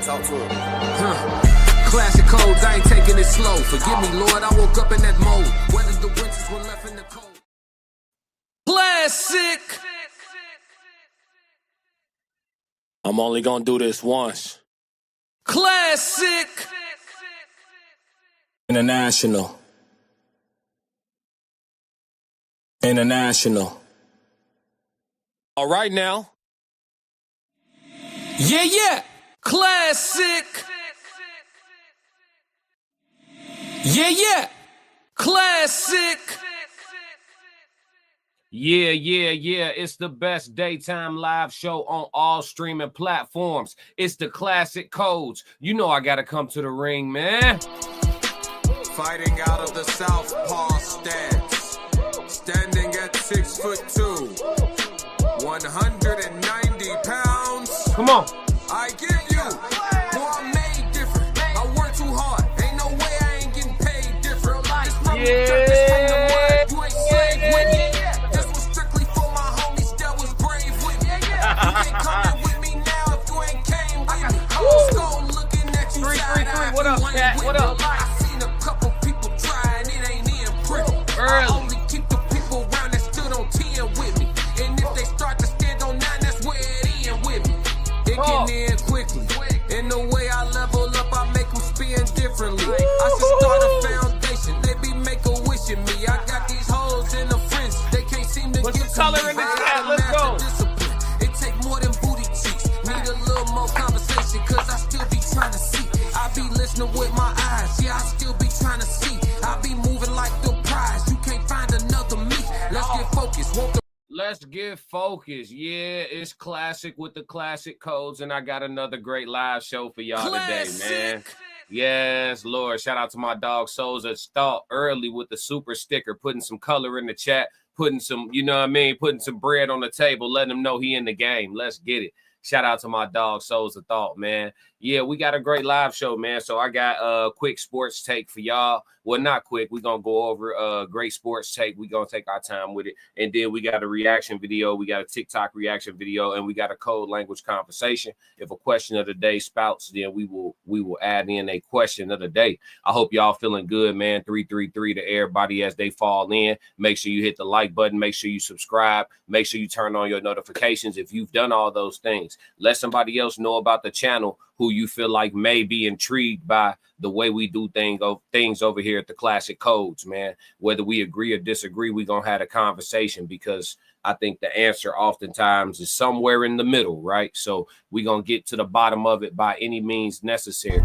Talk to him. Classic codes, I ain't taking it slow. Forgive me, Lord, I woke up in that mode. Whether the winters were left in the cold. Classic. I'm only gonna do this once. Classic. International. International. All right now. Yeah. Classic. Yeah. Classic. Yeah. It's the best daytime live show on all streaming platforms. It's the Classic Codes. You know I gotta come to the ring, man. Fighting out of the southpaw stance. Standing at 6'2", 190 pounds. Come on. I give you, boy, I'm made different. I work too hard. Ain't no way I ain't getting paid different. This from the dirt, this from the mud. You ain't slave with me. This was strictly for my homies that was brave with me. You ain't coming with me now if you ain't came with me. Skull looking at you side eye. What up, Cat? What up? I seen a couple people try and it ain't in pretty. Early. I only keep the people around that stood on 10 with me. And if they start to stand on 9, that's where it end with me. It can end quickly. In the way I level up, I make them spin differently. I should start a foundation. They be make-a-wishing me. I got these hoes in the fringe. They can't seem to What's get the to color me. in the I chat? gotta Let's master go. discipline. It take more than booty cheeks. Need a little more conversation, cause I still be trying to see. I be listening with my eyes. Yeah, I still be trying to see. I be moving like the prize. You can't find another me. Let's get focused. Won't the Let's get focused. Yeah, it's Classic with the Classic Codes, and I got another great live show for y'all today, man. Yes, Lord. Shout out to my dog Souls at Start early with the super sticker, putting some color in the chat, putting some, you know what I mean, putting some bread on the table, letting him know he in the game. Let's get it. Shout out to my dog Souls of Thought, man. Yeah, we got a great live show, man. So I got a quick sports take for y'all. Well, not quick. We're going to go over a great sports take. We're going to take our time with it. And then we got a reaction video. We got a TikTok reaction video. And we got a code language conversation. If a question of the day spouts, then we will add in a question of the day. I hope y'all feeling good, man. 333 to everybody as they fall in. Make sure you hit the like button. Make sure you subscribe. Make sure you turn on your notifications if you've done all those things. Let somebody else know about the channel who you feel like may be intrigued by the way we do things over here at the Classic Codes, man. Whether we agree or disagree, we're going to have a conversation because I think the answer oftentimes is somewhere in the middle, right? So we're going to get to the bottom of it by any means necessary.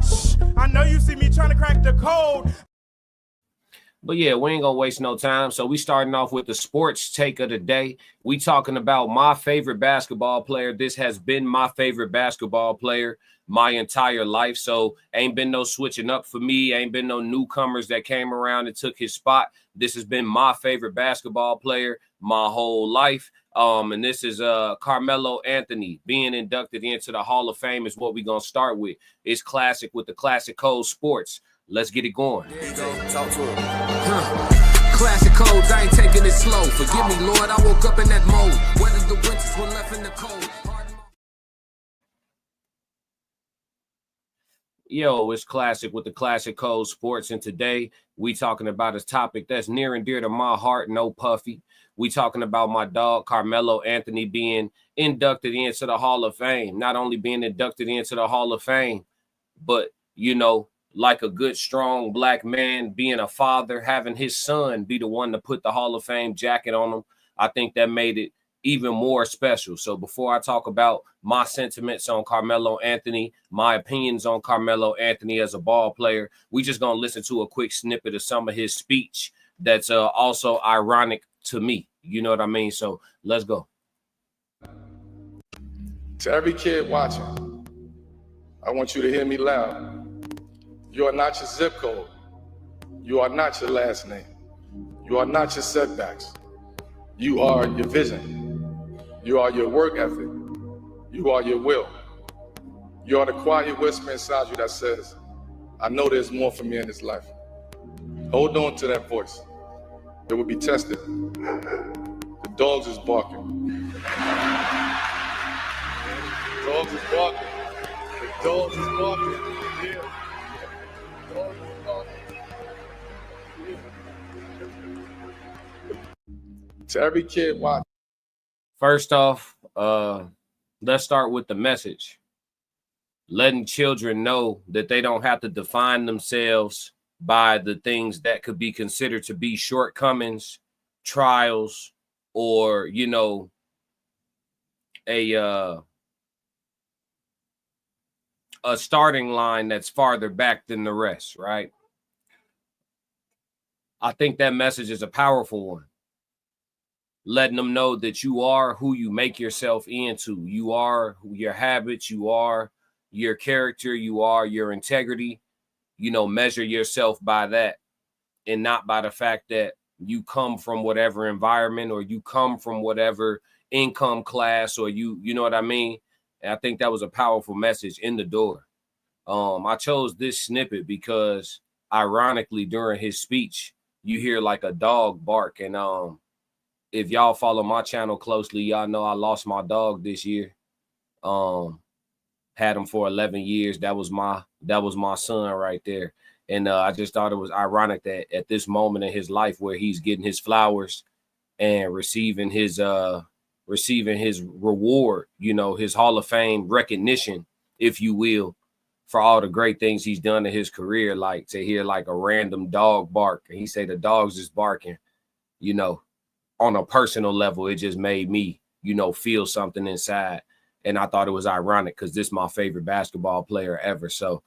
I know you see me trying to crack the code. But yeah, we ain't gonna waste no time. So we starting off with the sports take of the day. We talking about my favorite basketball player. This has been my favorite basketball player my entire life. So ain't been no switching up for me. Ain't been no newcomers that came around and took his spot. This has been my favorite basketball player my whole life. And this is Carmelo Anthony being inducted into the Hall of Fame is what we're gonna start with. It's Classic with the Classic Code Sports. Let's get it going. There you go. Talk to him. Classic codes, I ain't taking it slow. Forgive me, Lord, I woke up in that mode. Whether the winters were left in the cold. Yo, it's Classic with the Classic Code Sports, and today we talking about a topic that's near and dear to my heart, no Puffy. We talking about my dog Carmelo Anthony being inducted into the Hall of Fame. Not only being inducted into the Hall of Fame, but, you know, like a good, strong black man, being a father, having his son be the one to put the Hall of Fame jacket on him. I think that made it even more special. So before I talk about my sentiments on Carmelo Anthony, my opinions on Carmelo Anthony as a ball player, we just going to listen to a quick snippet of some of his speech that's also ironic to me. You know what I mean? So let's go. To every kid watching, I want you to hear me loud. You are not your zip code. You are not your last name. You are not your setbacks. You are your vision. You are your work ethic. You are your will. You are the quiet whisper inside you that says, I know there's more for me in this life. Hold on to that voice. It will be tested. The dogs is barking. The dogs is barking. Dogs is barking. Yeah. Dogs is barking. Yeah. To every kid watching. First off, let's start with the message. Letting children know that they don't have to define themselves by the things that could be considered to be shortcomings, trials, or, you know, a starting line that's farther back than the rest, right? I think that message is a powerful one. Letting them know that you are who you make yourself into. You are your habits, you are your character, you are your integrity. You know, measure yourself by that and not by the fact that you come from whatever environment or you come from whatever income class, or you know what I mean? And I think that was a powerful message in the door. I chose this snippet because ironically during his speech, you hear like a dog bark. And if y'all follow my channel closely, y'all know I lost my dog this year. Had him for 11 years. That was my son right there. And I just thought it was ironic that at this moment in his life where he's getting his flowers and receiving his reward, you know, his Hall of Fame recognition, if you will, for all the great things he's done in his career, like to hear like a random dog bark. And he say the dog's just barking, you know, on a personal level, it just made me, you know, feel something inside. And I thought it was ironic because this is my favorite basketball player ever. So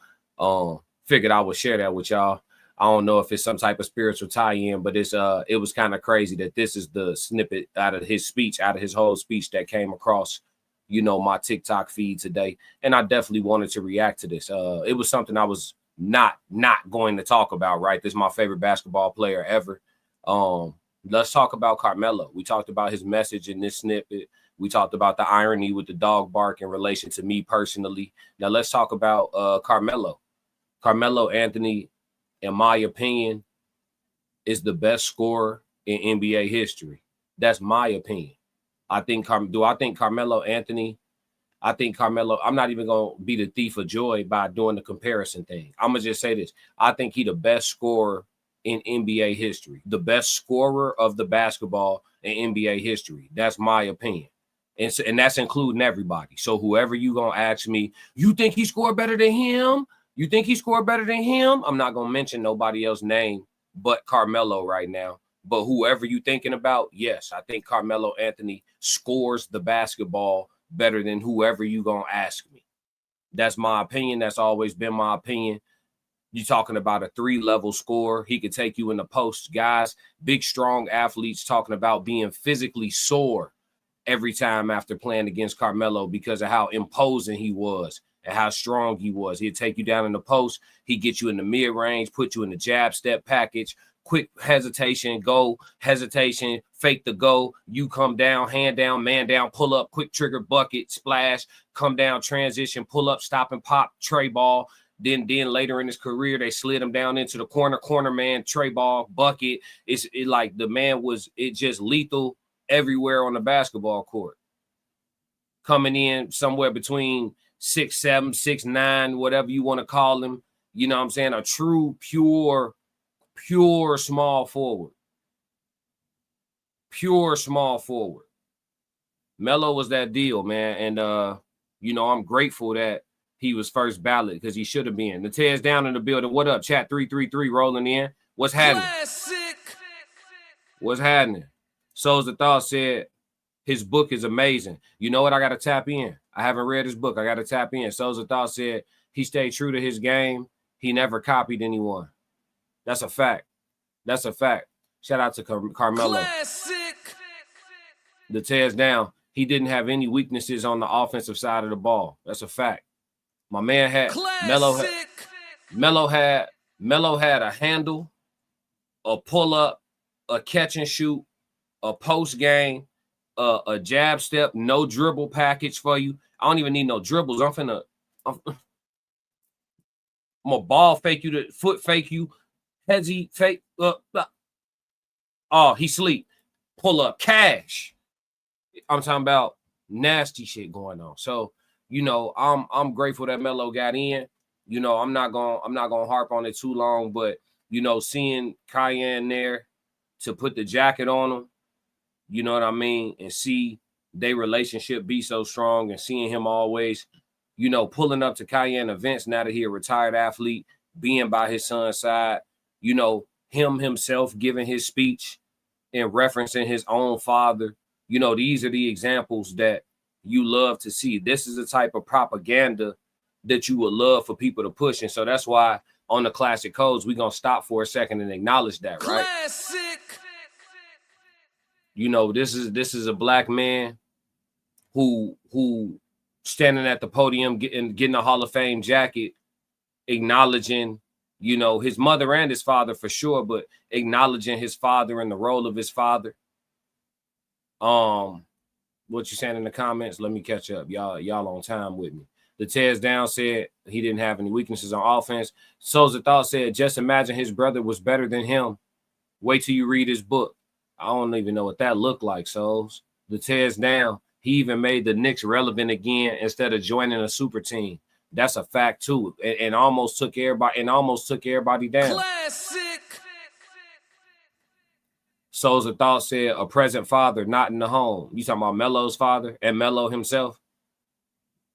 figured I would share that with y'all. I don't know if it's some type of spiritual tie-in, but it was kind of crazy that this is the snippet out of his speech, out of his whole speech that came across, you know, my TikTok feed today. And I definitely wanted to react to this. It was something I was not going to talk about, right? This is my favorite basketball player ever. Let's talk about Carmelo. We talked about his message in this snippet. We talked about the irony with the dog bark in relation to me personally. Now let's talk about Carmelo. Carmelo Anthony, in my opinion, is the best scorer in NBA history. That's my opinion. I think Carmelo Anthony, I'm not even going to be the thief of joy by doing the comparison thing. I'm going to just say this. I think he's the best scorer in NBA history, the best scorer of the basketball in NBA history. That's my opinion. And that's including everybody. So whoever you going to ask me, you think he scored better than him? You think he scored better than him? I'm not going to mention nobody else's name but Carmelo right now. But whoever you thinking about, yes, I think Carmelo Anthony scores the basketball better than whoever you going to ask me. That's my opinion. That's always been my opinion. You're talking about a 3-level scorer. He could take you in the post. Guys, big, strong athletes talking about being physically sore every time after playing against Carmelo because of how imposing he was and how strong he was. He'd take you down in the post. He'd get you in the mid-range, put you in the jab step package, quick hesitation, go, hesitation, fake the go. You come down, hand down, man down, pull up, quick trigger, bucket, splash, come down, transition, pull up, stop and pop, tray ball. Then later in his career, they slid him down into the corner man, tray ball, bucket. It's like the man was just lethal everywhere on the basketball court. Coming in somewhere between 6'7", 6'9", whatever you want to call him. You know what I'm saying? A true, pure small forward. Pure small forward. Melo was that deal, man. And, you know, I'm grateful that he was first ballot because he should have been. The Ted's down in the building. What up, chat 333 rolling in? What's happening? Classic. What's happening? Souls of Thought said his book is amazing. You know what? I got to tap in. I haven't read his book. I got to tap in. Souls of Thought said he stayed true to his game. He never copied anyone. That's a fact. That's a fact. Shout out to Carmelo. Classic. The Ted's down. He didn't have any weaknesses on the offensive side of the ball. That's a fact. My man had Melo had a handle, a pull up, a catch and shoot, a post game, a jab step, no dribble package for you. I don't even need no dribbles. I'm gonna ball fake you, to foot fake you, headsy fake. Oh, he sleep. Pull up cash. I'm talking about nasty shit going on. So you know, I'm grateful that Melo got in. You know, I'm not gonna harp on it too long, but you know, seeing Cayenne there to put the jacket on him, you know what I mean, and see their relationship be so strong, and seeing him always, you know, pulling up to Cayenne events now that he a retired athlete, being by his son's side, you know, him himself giving his speech and referencing his own father. You know, these are the examples that you love to see. This is the type of propaganda that you would love for people to push. And so that's why on the Classic Codes, we're going to stop for a second and acknowledge that, right? Classic. You know, this is a black man who standing at the podium getting a Hall of Fame jacket, acknowledging, you know, his mother and his father for sure, but acknowledging his father and the role of his father. What you saying in the comments? Let me catch up. Y'all on time with me. The Tears Down said he didn't have any weaknesses on offense. Souls of Thought said, just imagine his brother was better than him. Wait till you read his book. I don't even know what that looked like, Souls. The Tears Down, he even made the Knicks relevant again instead of joining a super team. That's a fact too. And almost took everybody down. Classic. Souls of Thought said a present father, not in the home. You talking about Melo's father and Melo himself?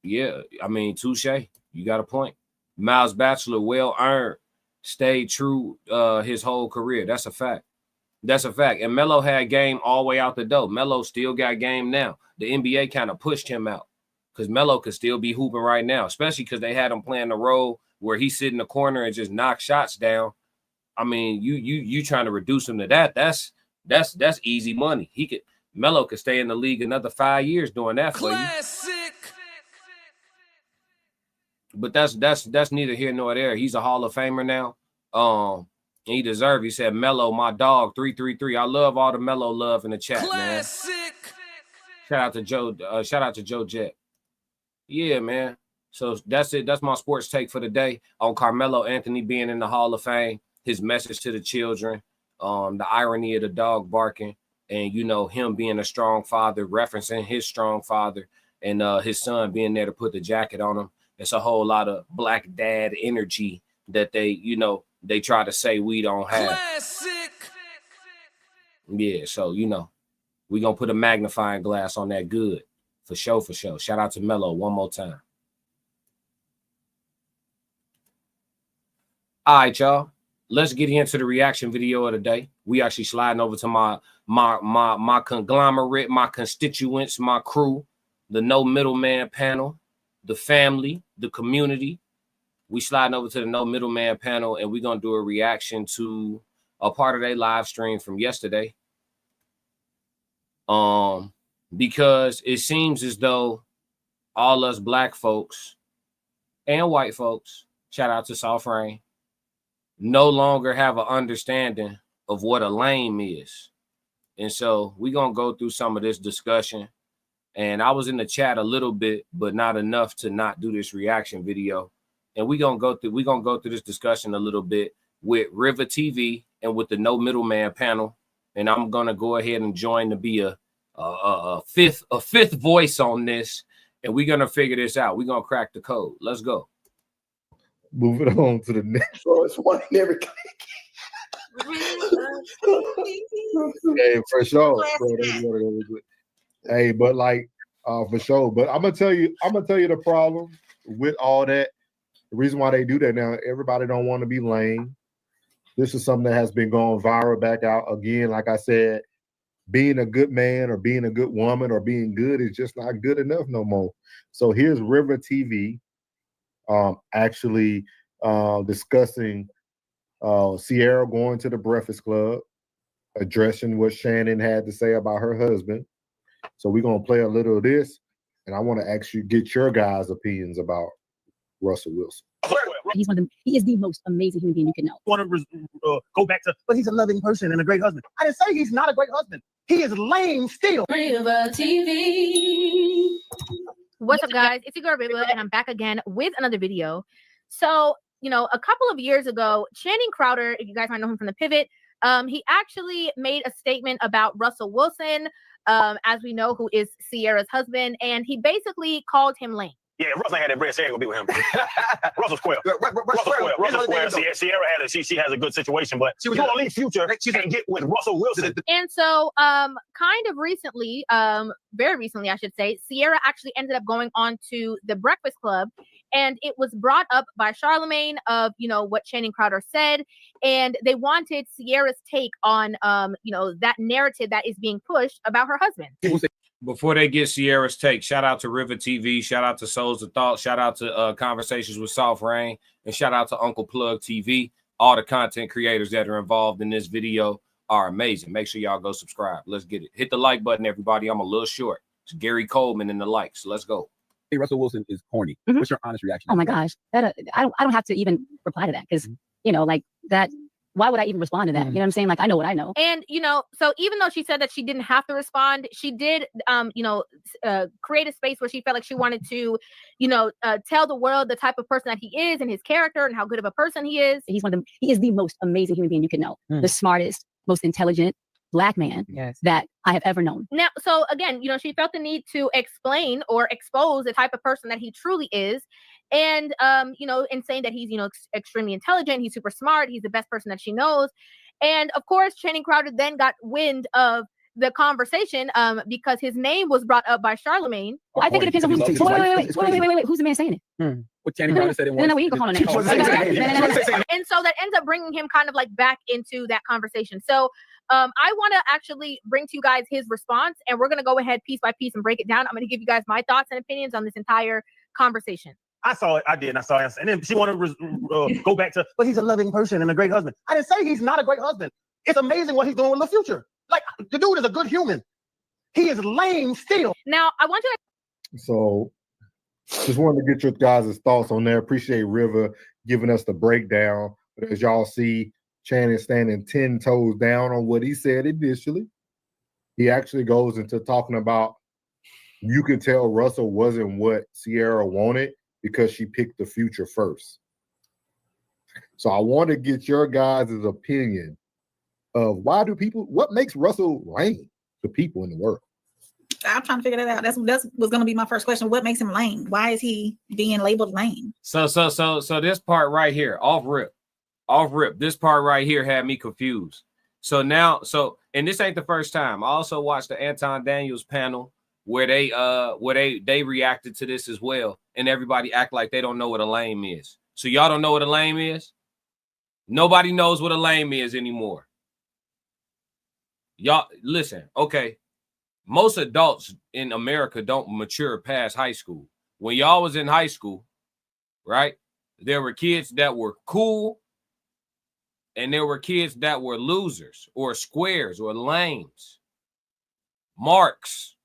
Yeah, I mean, touche. You got a point. Miles Bachelor, well earned, stayed true his whole career. That's a fact. That's a fact. And Melo had game all the way out the door. Melo still got game now. The NBA kind of pushed him out because Melo could still be hooping right now, especially because they had him playing the role where he sit in the corner and just knock shots down. I mean, you trying to reduce him to that? That's easy money. Melo could stay in the league another 5 years doing that for Classic. you. But that's neither here nor there. He's a Hall of Famer now. And he deserves. He said, Melo, my dog, 333. I love all the Melo love in the chat, Classic. man. Shout out to Joe. Shout out to Joe Jet. Yeah, man. So that's it. That's my sports take for the day on Carmelo Anthony being in the Hall of Fame. His message to the children. The irony of the dog barking, and you know him being a strong father, referencing his strong father, and his son being there to put the jacket on him. It's a whole lot of black dad energy that they try to say we don't have. Classic. Yeah, so we're gonna put a magnifying glass on that good for sure, for sure. Shout out to Melo one more time. All right, y'all. Let's get into the reaction video of the day. We actually sliding over to my conglomerate, my constituents, my crew, the No Middleman panel, the family, the community. We sliding over to the No Middleman panel, and we're gonna do a reaction to a part of their live stream from yesterday. Because it seems as though all us black folks and white folks, shout out to Soft Rain, no longer have an understanding of what a lame is. And so we're going to go through some of this discussion. And I was in the chat a little bit, but not enough to not do this reaction video. And we're going to go through this discussion a little bit with River TV and with the No Middleman panel. And I'm going to go ahead and join to be a fifth voice on this. And we're going to figure this out. We're going to crack the code. Let's go. Moving on to the next. So it's one in every Hey, for sure. Hey, but like for sure. But I'm gonna tell you the problem with all that. The reason why they do that now, everybody don't want to be lame. This is something that has been going viral back out again. Like I said, being a good man or being a good woman or being good is just not good enough no more. So here's River TV actually discussing Sierra going to the Breakfast Club, addressing what Shannon had to say about her husband. So we're going to play a little of this, and I want to actually get your guys' opinions about Russell Wilson. He is the most amazing human being you can know. Want to go back to, but he's a loving person and a great husband. I didn't say he's not a great husband. He is lame still. River TV. What's up, guys? It's your girl Riva, and I'm back again with another video. So, a couple of years ago, Channing Crowder, if you guys might know him from The Pivot, he actually made a statement about Russell Wilson, as we know, who is Sierra's husband, and he basically called him lame. Yeah, Russell had that bread. She ain't gonna be with him. Russell Square. Russell Square. Sierra she has a good situation, but she will leave Future and get with Russell Wilson. And so, kind of recently, very recently, I should say, Sierra actually ended up going on to the Breakfast Club, and it was brought up by Charlemagne of, you know, what Channing Crowder said, and they wanted Sierra's take on, you know, that narrative that is being pushed about her husband. Before they get Sierra's take, shout out to River TV, shout out to Souls of Thought, shout out to Conversations with Soft Rain, and shout out to Uncle Plug TV. All the content creators that are involved in this video are amazing. Make sure y'all go subscribe. Let's get it. Hit the like button, everybody. I'm a little short. It's Gary Coleman in the likes. Let's go. Hey, Russell Wilson is corny. What's your honest reaction? Oh my gosh, that I don't have to even reply to that because you know, like that. Why would I even respond to that? You know what I'm saying? Like, I know what I know. And, you know, so even though she said that she didn't have to respond, she did, you know, create a space where she felt like she wanted to, you know, tell the world the type of person that he is and his character and how good of a person he is. He is the most amazing human being you can know. The smartest, most intelligent Black man that I have ever known. Now, so again, you know, she felt the need to explain or expose the type of person that he truly is. And, you know, in saying that he's, you know, extremely intelligent, he's super smart, he's the best person that she knows. And of course, Channing Crowder then got wind of the conversation because his name was brought up by Charlemagne. I think it depends on who's wait. Who's the man saying it? What Channing Crowder said it was. No, we ain't gonna call on that. And so that ends up bringing him kind of like back into that conversation. So I want to actually bring to you guys his response, and we're going to go ahead piece by piece and break it down. I'm going to give you guys my thoughts and opinions on this entire conversation. I saw it. I did. And I saw it. And then she wanted to go back to, but he's a loving person and a great husband. I didn't say he's not a great husband. It's amazing what he's doing with the future. Like, the dude is a good human. He is lame still. Now, I want you to... So, just wanted to get your guys' thoughts on there. Appreciate River giving us the breakdown. But as y'all see, Channing standing 10 toes down on what he said initially. He actually goes into talking about, you can tell Russell wasn't what Sierra wanted because she picked the future first. So I want to get your guys' opinion of what makes Russell lame to people in the world? I'm trying to figure that out. That was going to be my first question. What makes him lame? Why is he being labeled lame? So this part right here, off rip, this part right here had me confused. And this ain't the first time. I also watched the Anton Daniels panel where they reacted to this as well, and everybody act like they don't know what a lame is. So y'all don't know what a lame is? Nobody knows what a lame is anymore. Y'all listen, okay. Most adults in America don't mature past high school. When y'all was in high school, right? There were kids that were cool, and there were kids that were losers or squares or lames, marks,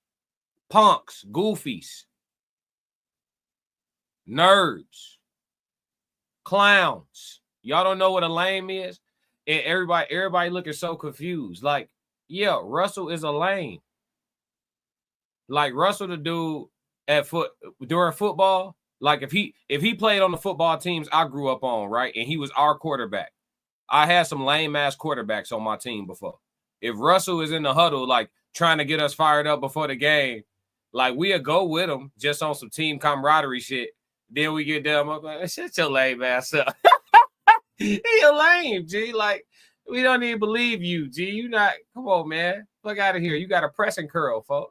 punks, goofies, nerds, clowns. Y'all don't know what a lame is? And everybody looking so confused. Like, yeah, Russell is a lame. Like Russell, the dude during football, like if he played on the football teams I grew up on, right, and he was our quarterback, I had some lame ass quarterbacks on my team before. If Russell is in the huddle, like trying to get us fired up before the game, like we'll go with him just on some team camaraderie shit. Then we get them up like, shut your lame ass up. He a lame, G. Like we don't even believe you, G. You not. Come on, man. Fuck out of here. You got a press and curl, folks.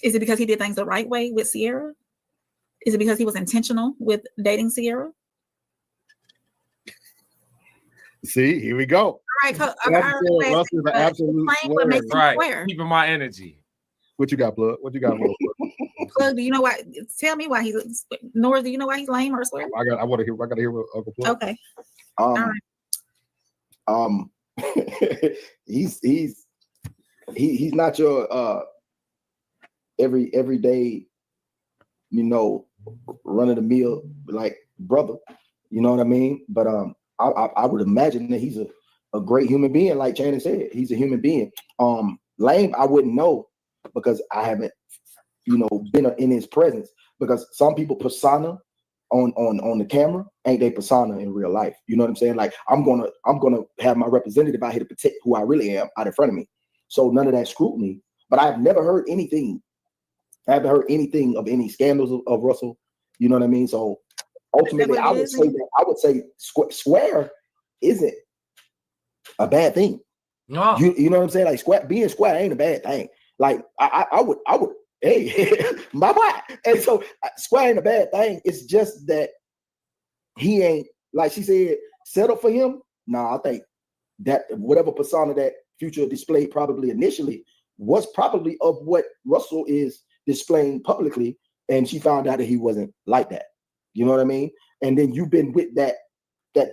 Is it because he did things the right way with Sierra? Is it because he was intentional with dating Sierra? See, here we go. All right, Russell's an absolute right. Keeping my energy. What you got, Plug? What you got, Plug? Do you know why? Tell me why he's. Nor do you know why he's lame or swear? I gotta hear what Uncle Plug. Okay. All right. he's not your everyday, you know, run of the mill like brother. You know what I mean? But I would imagine that he's a great human being, like Channing said. He's a human being. Lame, I wouldn't know because I haven't, you know, been in his presence. Because some people persona on the camera ain't they persona in real life. You know what I'm saying? Like I'm gonna have my representative out here to protect who I really am out in front of me. So none of that scrutiny. But I've never heard anything Haven't heard anything of any scandals of Russell. You know what I mean? So ultimately, I would say square isn't a bad thing. No. You know what I'm saying? Like being square ain't a bad thing. Like I would, hey, my boy. And so square ain't a bad thing. It's just that he ain't, like she said, settled for him. Nah, I think that whatever persona that Future displayed probably initially was probably of what Russell is displaying publicly, and she found out that he wasn't like that. You know what I mean? And then you've been with that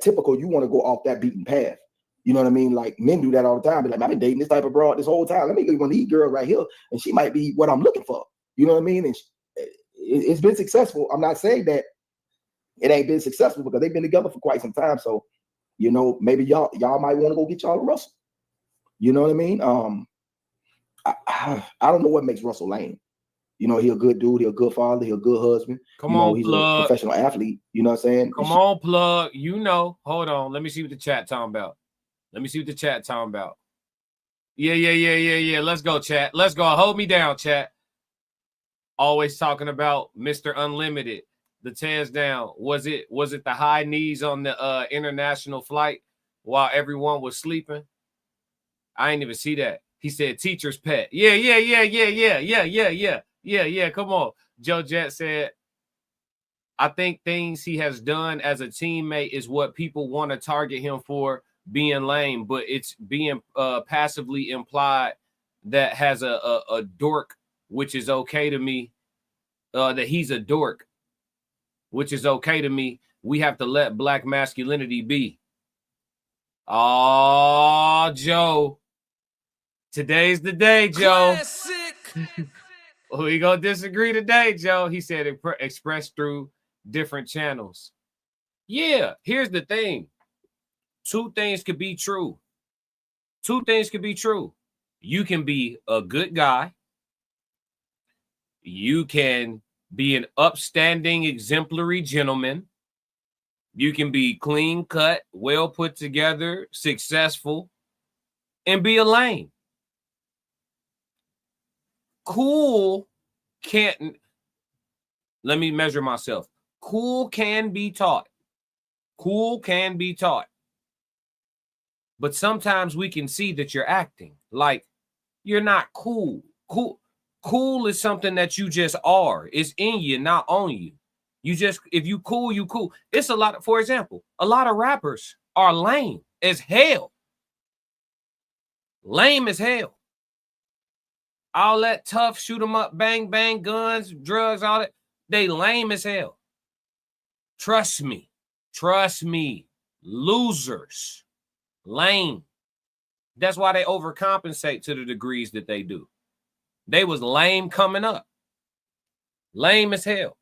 typical, you want to go off that beaten path. You know what I mean? Like men do that all the time. Be like, I've been dating this type of broad this whole time. Let me get one of these girls right here, and she might be what I'm looking for. You know what I mean? And it's been successful. I'm not saying that it ain't been successful because they've been together for quite some time. So, you know, maybe y'all might want to go get y'all a Russell. You know what I mean? I don't know what makes Russell lame. You know, he a good dude, he a good father, he a good husband. He's a professional athlete. You know what I'm saying? Come on, plug. You know, hold on. Let me see what the chat talking about. Yeah. Let's go, chat. Let's go. Hold me down, chat. Always talking about Mr. Unlimited. The tears down. Was it the high knees on the international flight while everyone was sleeping? I ain't even see that. He said teacher's pet. Yeah. Come on. Joe Jet said, I think things he has done as a teammate is what people want to target him for being lame, but it's being passively implied that has a dork, which is okay to me, that he's a dork, which is okay to me. We have to let black masculinity be. Oh, Joe. Today's the day, Joe. We gonna disagree today, Joe. He said expressed through different channels. Yeah, here's the thing. Two things could be true. You can be a good guy. You can be an upstanding, exemplary gentleman. You can be clean cut, well put together, successful, and be a lame. Cool can't, let me measure myself. Cool can be taught. But sometimes we can see that you're acting like you're not cool. Cool is something that you just are. It's in you, not on you. If you cool, you cool. It's a lot, for example, a lot of rappers are lame as hell. Lame as hell. All that tough, shoot 'em up, bang, bang, guns, drugs, all that. They lame as hell. Trust me. Losers. Lame. That's why they overcompensate to the degrees that they do. They was lame coming up. Lame as hell.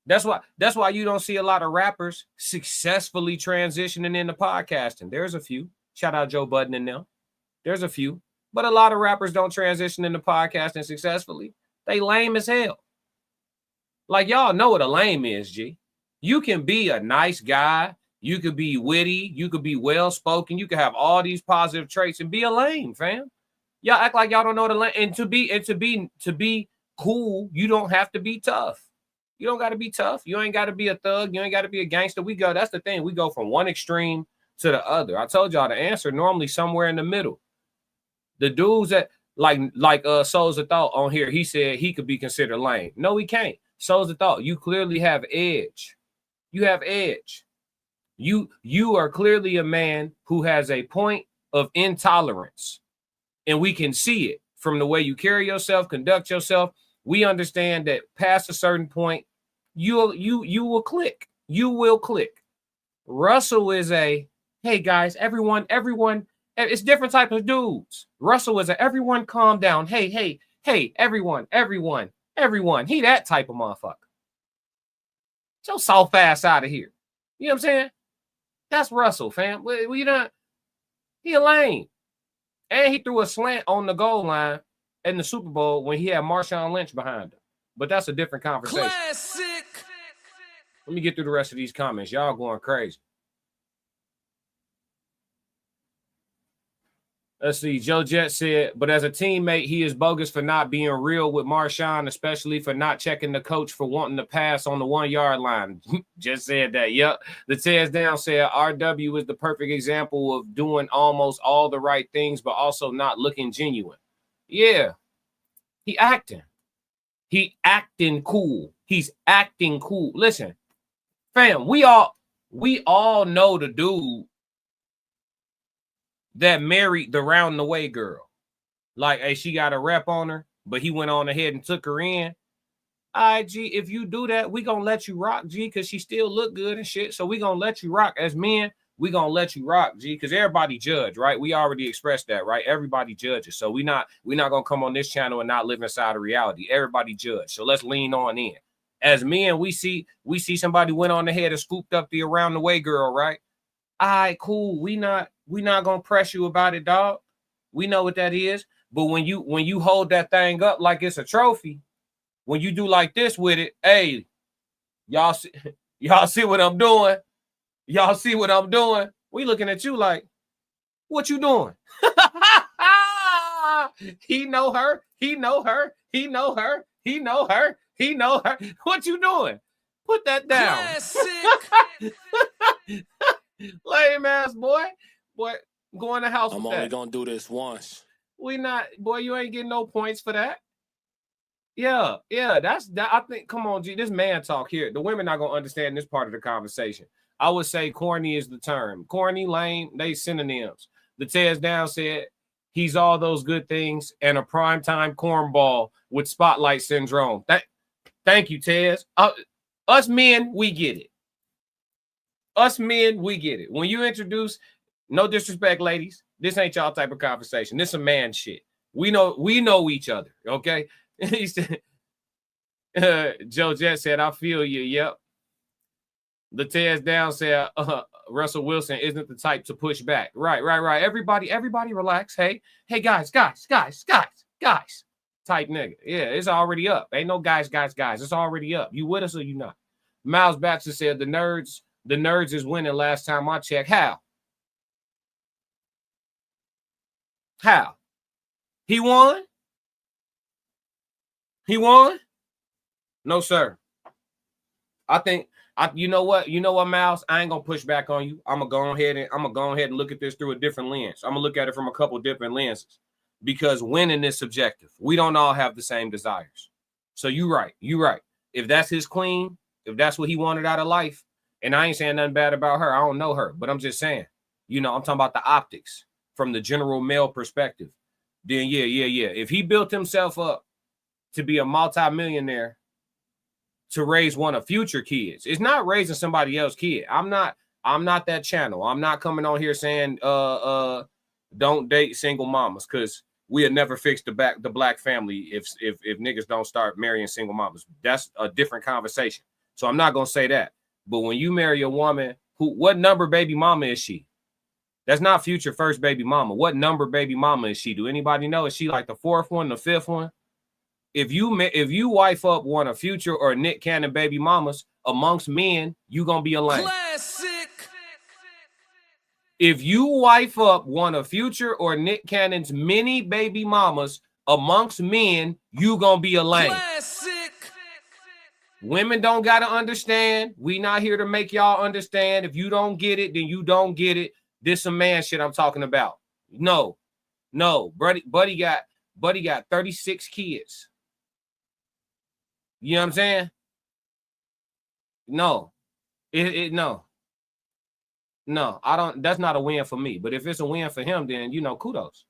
That's why you don't see a lot of rappers successfully transitioning into podcasting. There's a few. Shout out Joe Budden and them. There's a few. But a lot of rappers don't transition into podcasting successfully. They lame as hell. Like, y'all know what a lame is, G. You can be a nice guy. You could be witty. You could be well-spoken. You could have all these positive traits and be a lame, fam. Y'all act like y'all don't know what a lame. And to be cool, you don't have to be tough. You don't got to be tough. You ain't got to be a thug. You ain't got to be a gangster. That's the thing. We go from one extreme to the other. I told y'all the answer normally somewhere in the middle. The dudes that like Souls of Thought on here, he said he could be considered lame. No, he can't. Souls of Thought, you clearly have edge. You have edge. You are clearly a man who has a point of intolerance. And we can see it from the way you carry yourself, conduct yourself. We understand that past a certain point, you will click. You will click. Russell is hey guys, everyone, it's different types of dudes. Russell is everyone calm down. Hey, everyone. He that type of motherfucker. Get your soft ass out of here. You know what I'm saying? That's Russell, fam. He a lame. And he threw a slant on the goal line in the Super Bowl when he had Marshawn Lynch behind him. But that's a different conversation. Classic. Let me get through the rest of these comments. Y'all going crazy. Let's see. Joe Jett said, but as a teammate, he is bogus for not being real with Marshawn, especially for not checking the coach for wanting to pass on the 1 yard line. Just said that. Yep. The Tears Down said RW is the perfect example of doing almost all the right things, but also not looking genuine. Yeah. He acting. He acting cool. He's acting cool. Listen, fam, we all know the dude that married the round the way girl. Like, hey, she got a rep on her, but he went on ahead and took her in. All right, G, if you do that, we gonna let you rock, G, because she still look good and shit. So we gonna let you rock. As men, we gonna let you rock, G, because everybody judge, right? We already expressed that, right? Everybody judges. So we not gonna come on this channel and not live inside of reality. Everybody judge. So let's lean on in. As men, we see somebody went on ahead and scooped up the around the way girl, right? All right, cool. We not gonna press you about it, dog. We know what that is. But when you hold that thing up like it's a trophy, when you do like this with it, hey, y'all see what I'm doing? Y'all see what I'm doing? We looking at you like, what you doing? He know her. He know her. He know her. He know her. He know her. What you doing? Put that down. Lame ass boy. Boy, go in the house. I'm with only that. gonna do this once. We not, boy, you ain't getting no points for that. Yeah, that's that. I think, come on, G, this man talk here. The women not gonna understand this part of the conversation. I would say corny is the term. Corny, lame, they synonyms. The Tears Down said he's all those good things and a primetime cornball with spotlight syndrome. Thank you, Tez. Us men, we get it. Us men, we get it. When you introduce, no disrespect, ladies, this ain't y'all type of conversation. This a man shit. We know each other, okay? He said, Joe Jett said, I feel you, yep. The Tears Down said, Russell Wilson isn't the type to push back. Right. Everybody relax. Hey, guys. Type nigga. Yeah, it's already up. Ain't no guys. It's already up. You with us or you not? Miles Baxter said, the nerds is winning last time I checked. How? He won? No, sir. You know what, Miles? I ain't gonna push back on you. I'm gonna go ahead and look at this through a different lens. I'm gonna look at it from a couple different lenses because winning is subjective. We don't all have the same desires. So you right. If that's his queen, if that's what he wanted out of life, and I ain't saying nothing bad about her. I don't know her, but I'm just saying, I'm talking about the optics from the general male perspective. Then yeah. If he built himself up to be a multimillionaire to raise one of future kids, it's not raising somebody else's kid. I'm not that channel. I'm not coming on here saying don't date single mamas, because we'll never fix the black family if niggas don't start marrying single mamas. That's a different conversation. So I'm not gonna say that. But when you marry a woman what number baby mama is she? That's not future first baby mama. What number baby mama is she? Do anybody know? Is she like the fourth one, the fifth one? If you wife up one of Future or Nick Cannon baby mamas amongst men, you gonna be a lame. Classic. If you wife up one of Future or Nick Cannon's many baby mamas amongst men, you gonna be a lame. Classic. Women don't gotta understand. We not here to make y'all understand. If you don't get it, then you don't get it. This some man shit I'm talking about. No, buddy got 36 kids. You know what I'm saying? No, no, I don't. That's not a win for me. But if it's a win for him, then kudos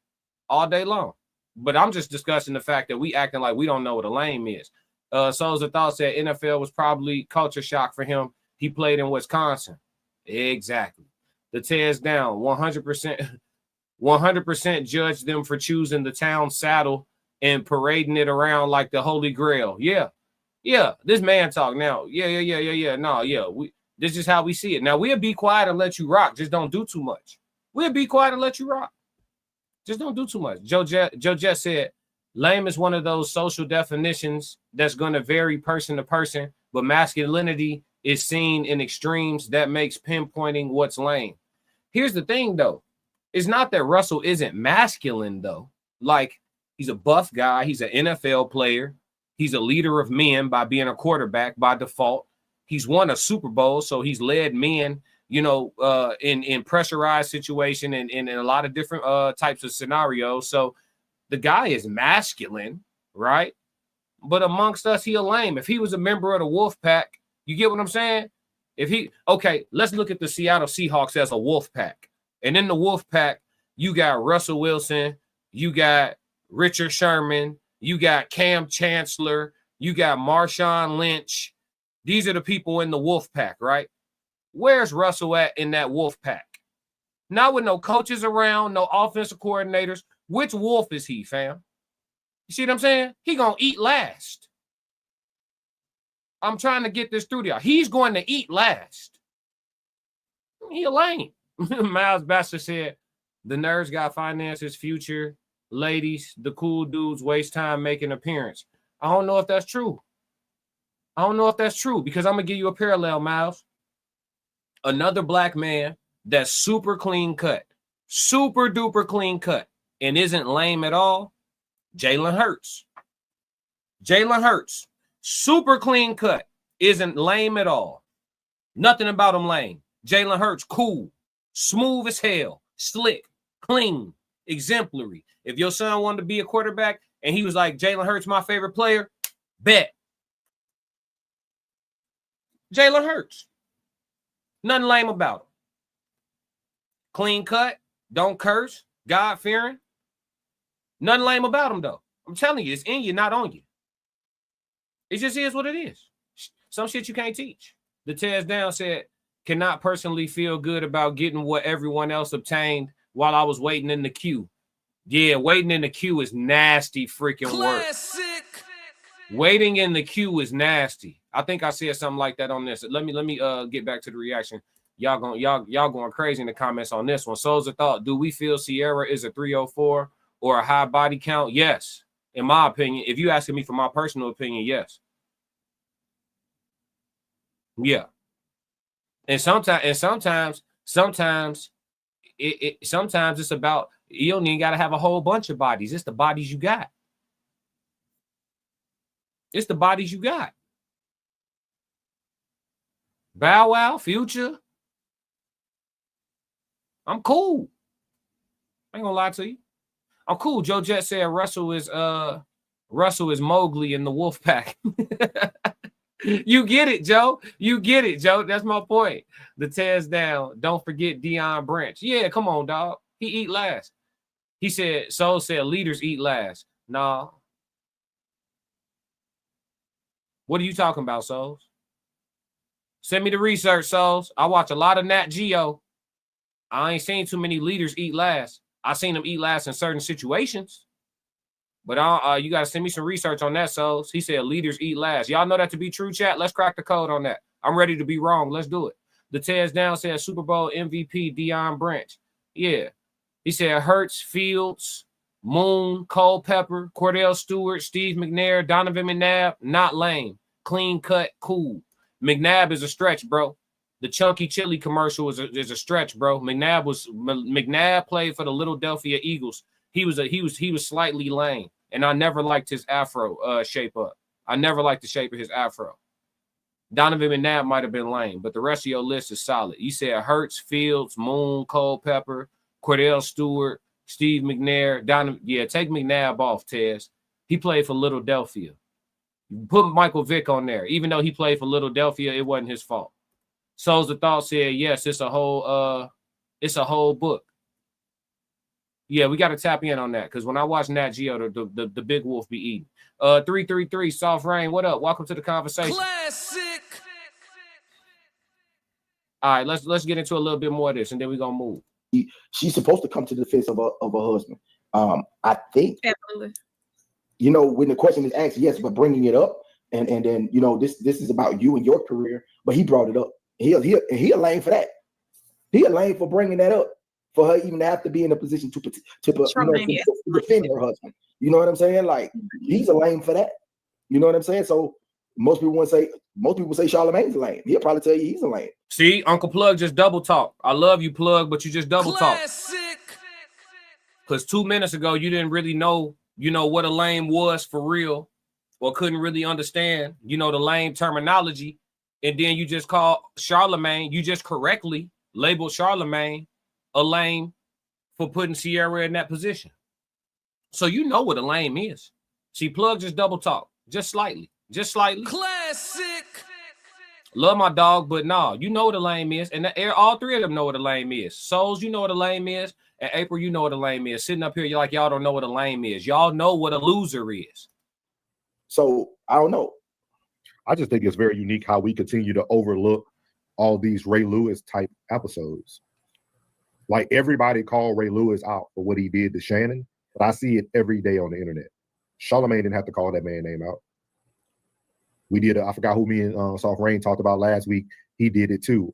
all day long. But I'm just discussing the fact that we acting like we don't know what a lame is. Souls of Thought said NFL was probably culture shock for him. He played in Wisconsin. Exactly. The Tears Down 100% judge them for choosing the town saddle and parading it around like the Holy Grail. Yeah. This man talk now. Yeah. No, yeah. This is how we see it. Now we'll be quiet and let you rock. Just don't do too much. We'll be quiet and let you rock. Just don't do too much. Joe Jett said, lame is one of those social definitions that's going to vary person to person, but masculinity is seen in extremes that makes pinpointing what's lame. Here's the thing, though. It's not that Russell isn't masculine, though. Like, he's a buff guy. He's an NFL player. He's a leader of men by being a quarterback by default. He's won a Super Bowl, so he's led men, you know, in pressurized situation and in a lot of different types of scenarios. So the guy is masculine, right? But amongst us, he a lame. If he was a member of the wolf pack, you get what I'm saying? Okay, let's look at the Seattle Seahawks as a wolf pack. And in the wolf pack, you got Russell Wilson, you got Richard Sherman, you got Cam Chancellor, you got Marshawn Lynch. These are the people in the wolf pack, right? Where's Russell at in that wolf pack? Not with no coaches around, no offensive coordinators. Which wolf is he, fam? You see what I'm saying? He gonna eat last. I'm trying to get this through to y'all. He's going to eat last. He a lame. Miles Baxter said, the nerds got finances, future. Ladies, the cool dudes waste time making appearance. I don't know if that's true. Because I'm going to give you a parallel, Miles. Another black man that's super clean cut, super duper clean cut, and isn't lame at all, Jalen Hurts. Jalen Hurts, super clean cut, isn't lame at all. Nothing about him lame. Jalen Hurts, cool, smooth as hell, slick, clean, exemplary. If your son wanted to be a quarterback and he was like, Jalen Hurts, my favorite player, bet. Jalen Hurts. Nothing lame about him. Clean cut, don't curse, God-fearing. Nothing lame about him, though. I'm telling you, it's in you, not on you. It just is what it is. Some shit you can't teach. The Tez Down said, cannot personally feel good about getting what everyone else obtained while I was waiting in the queue. Yeah, waiting in the queue is nasty freaking work. Waiting in the queue is nasty. I think I said something like that on this. Let me get back to the reaction. Y'all going crazy in the comments on this one. Souls of Thought, do we feel Sierra is a 304 or a high body count? Yes. In my opinion, if you asking me for my personal opinion, yes. Yeah. And sometimes it's about, you don't even got to have a whole bunch of bodies. It's the bodies you got. It's the bodies you got. Bow Wow, Future. I'm cool. I ain't gonna lie to you. I'm cool. Joe Jet said Russell is Mowgli in the wolf pack. You get it, Joe. You get it, Joe. That's my point. The Tez Down. Don't forget Deion Branch. Yeah, come on, dog. He eat last. He said, Soul said leaders eat last. Nah. What are you talking about, Souls? Send me the research, Souls. I watch a lot of Nat Geo. I ain't seen too many leaders eat last. I seen them eat last in certain situations. But you got to send me some research on that, Souls. He said leaders eat last. Y'all know that to be true, chat? Let's crack the code on that. I'm ready to be wrong. Let's do it. The Tez Down said Super Bowl MVP Deion Branch. Yeah. He said Hurts, Fields, Moon, Culpepper, Cordell Stewart, Steve McNair, Donovan McNabb, not lame. Clean cut, cool. McNabb is a stretch, bro. The Chunky Chili commercial is a stretch, bro. McNabb played for the Philadelphia Eagles. He was slightly lame, and I never liked his afro shape up. I never liked the shape of his afro. Donovan McNabb might have been lame, but the rest of your list is solid. You said Hurts, Fields, Moon, Culpepper, Cordell Stewart, Steve McNair, Donovan. Yeah, take McNabb off, Tez. He played for Philadelphia. Put Michael Vick on there. Even though he played for Philadelphia, it wasn't his fault. Souls of Thought said, yes, it's a whole book. Yeah, we got to tap in on that because when I watch Nat Geo, the big wolf be eating. 333 Soft Rain, what up? Welcome to the conversation. Classic. All right, let's get into a little bit more of this, and then we're gonna move. She's supposed to come to the defense of her husband. I think, Absolutely. When the question is asked, yes, but bringing it up, and then this is about you and your career, but he brought it up. He a lame for that. He a lame for bringing that up. For her even to have to be in a position to defend her husband. You know what I'm saying? Like, he's a lame for that. You know what I'm saying? So most people say Charlamagne's a lame. He'll probably tell you he's a lame. See, Uncle Plug just double talk. I love you, Plug, but you just double talk. Because 2 minutes ago, you didn't really know, what a lame was for real, or couldn't really understand, the lame terminology. And then you just called Charlemagne, you just correctly labeled Charlemagne a lame for putting Sierra in that position. So you know what a lame is. See, Plug just double talk, just slightly. Classic. Love my dog, but nah, you know what a lame is. And all three of them know what a lame is. Souls, you know what a lame is. And April, you know what a lame is. Sitting up here, you're like, y'all don't know what a lame is. Y'all know what a loser is. So I don't know. I just think it's very unique how we continue to overlook all these Ray Lewis type episodes. Like everybody called Ray Lewis out for what he did to Shannon, but I see it every day on the internet. Charlemagne didn't have to call that man name out. We did. I forgot who me and Soft Rain talked about last week. He did it too.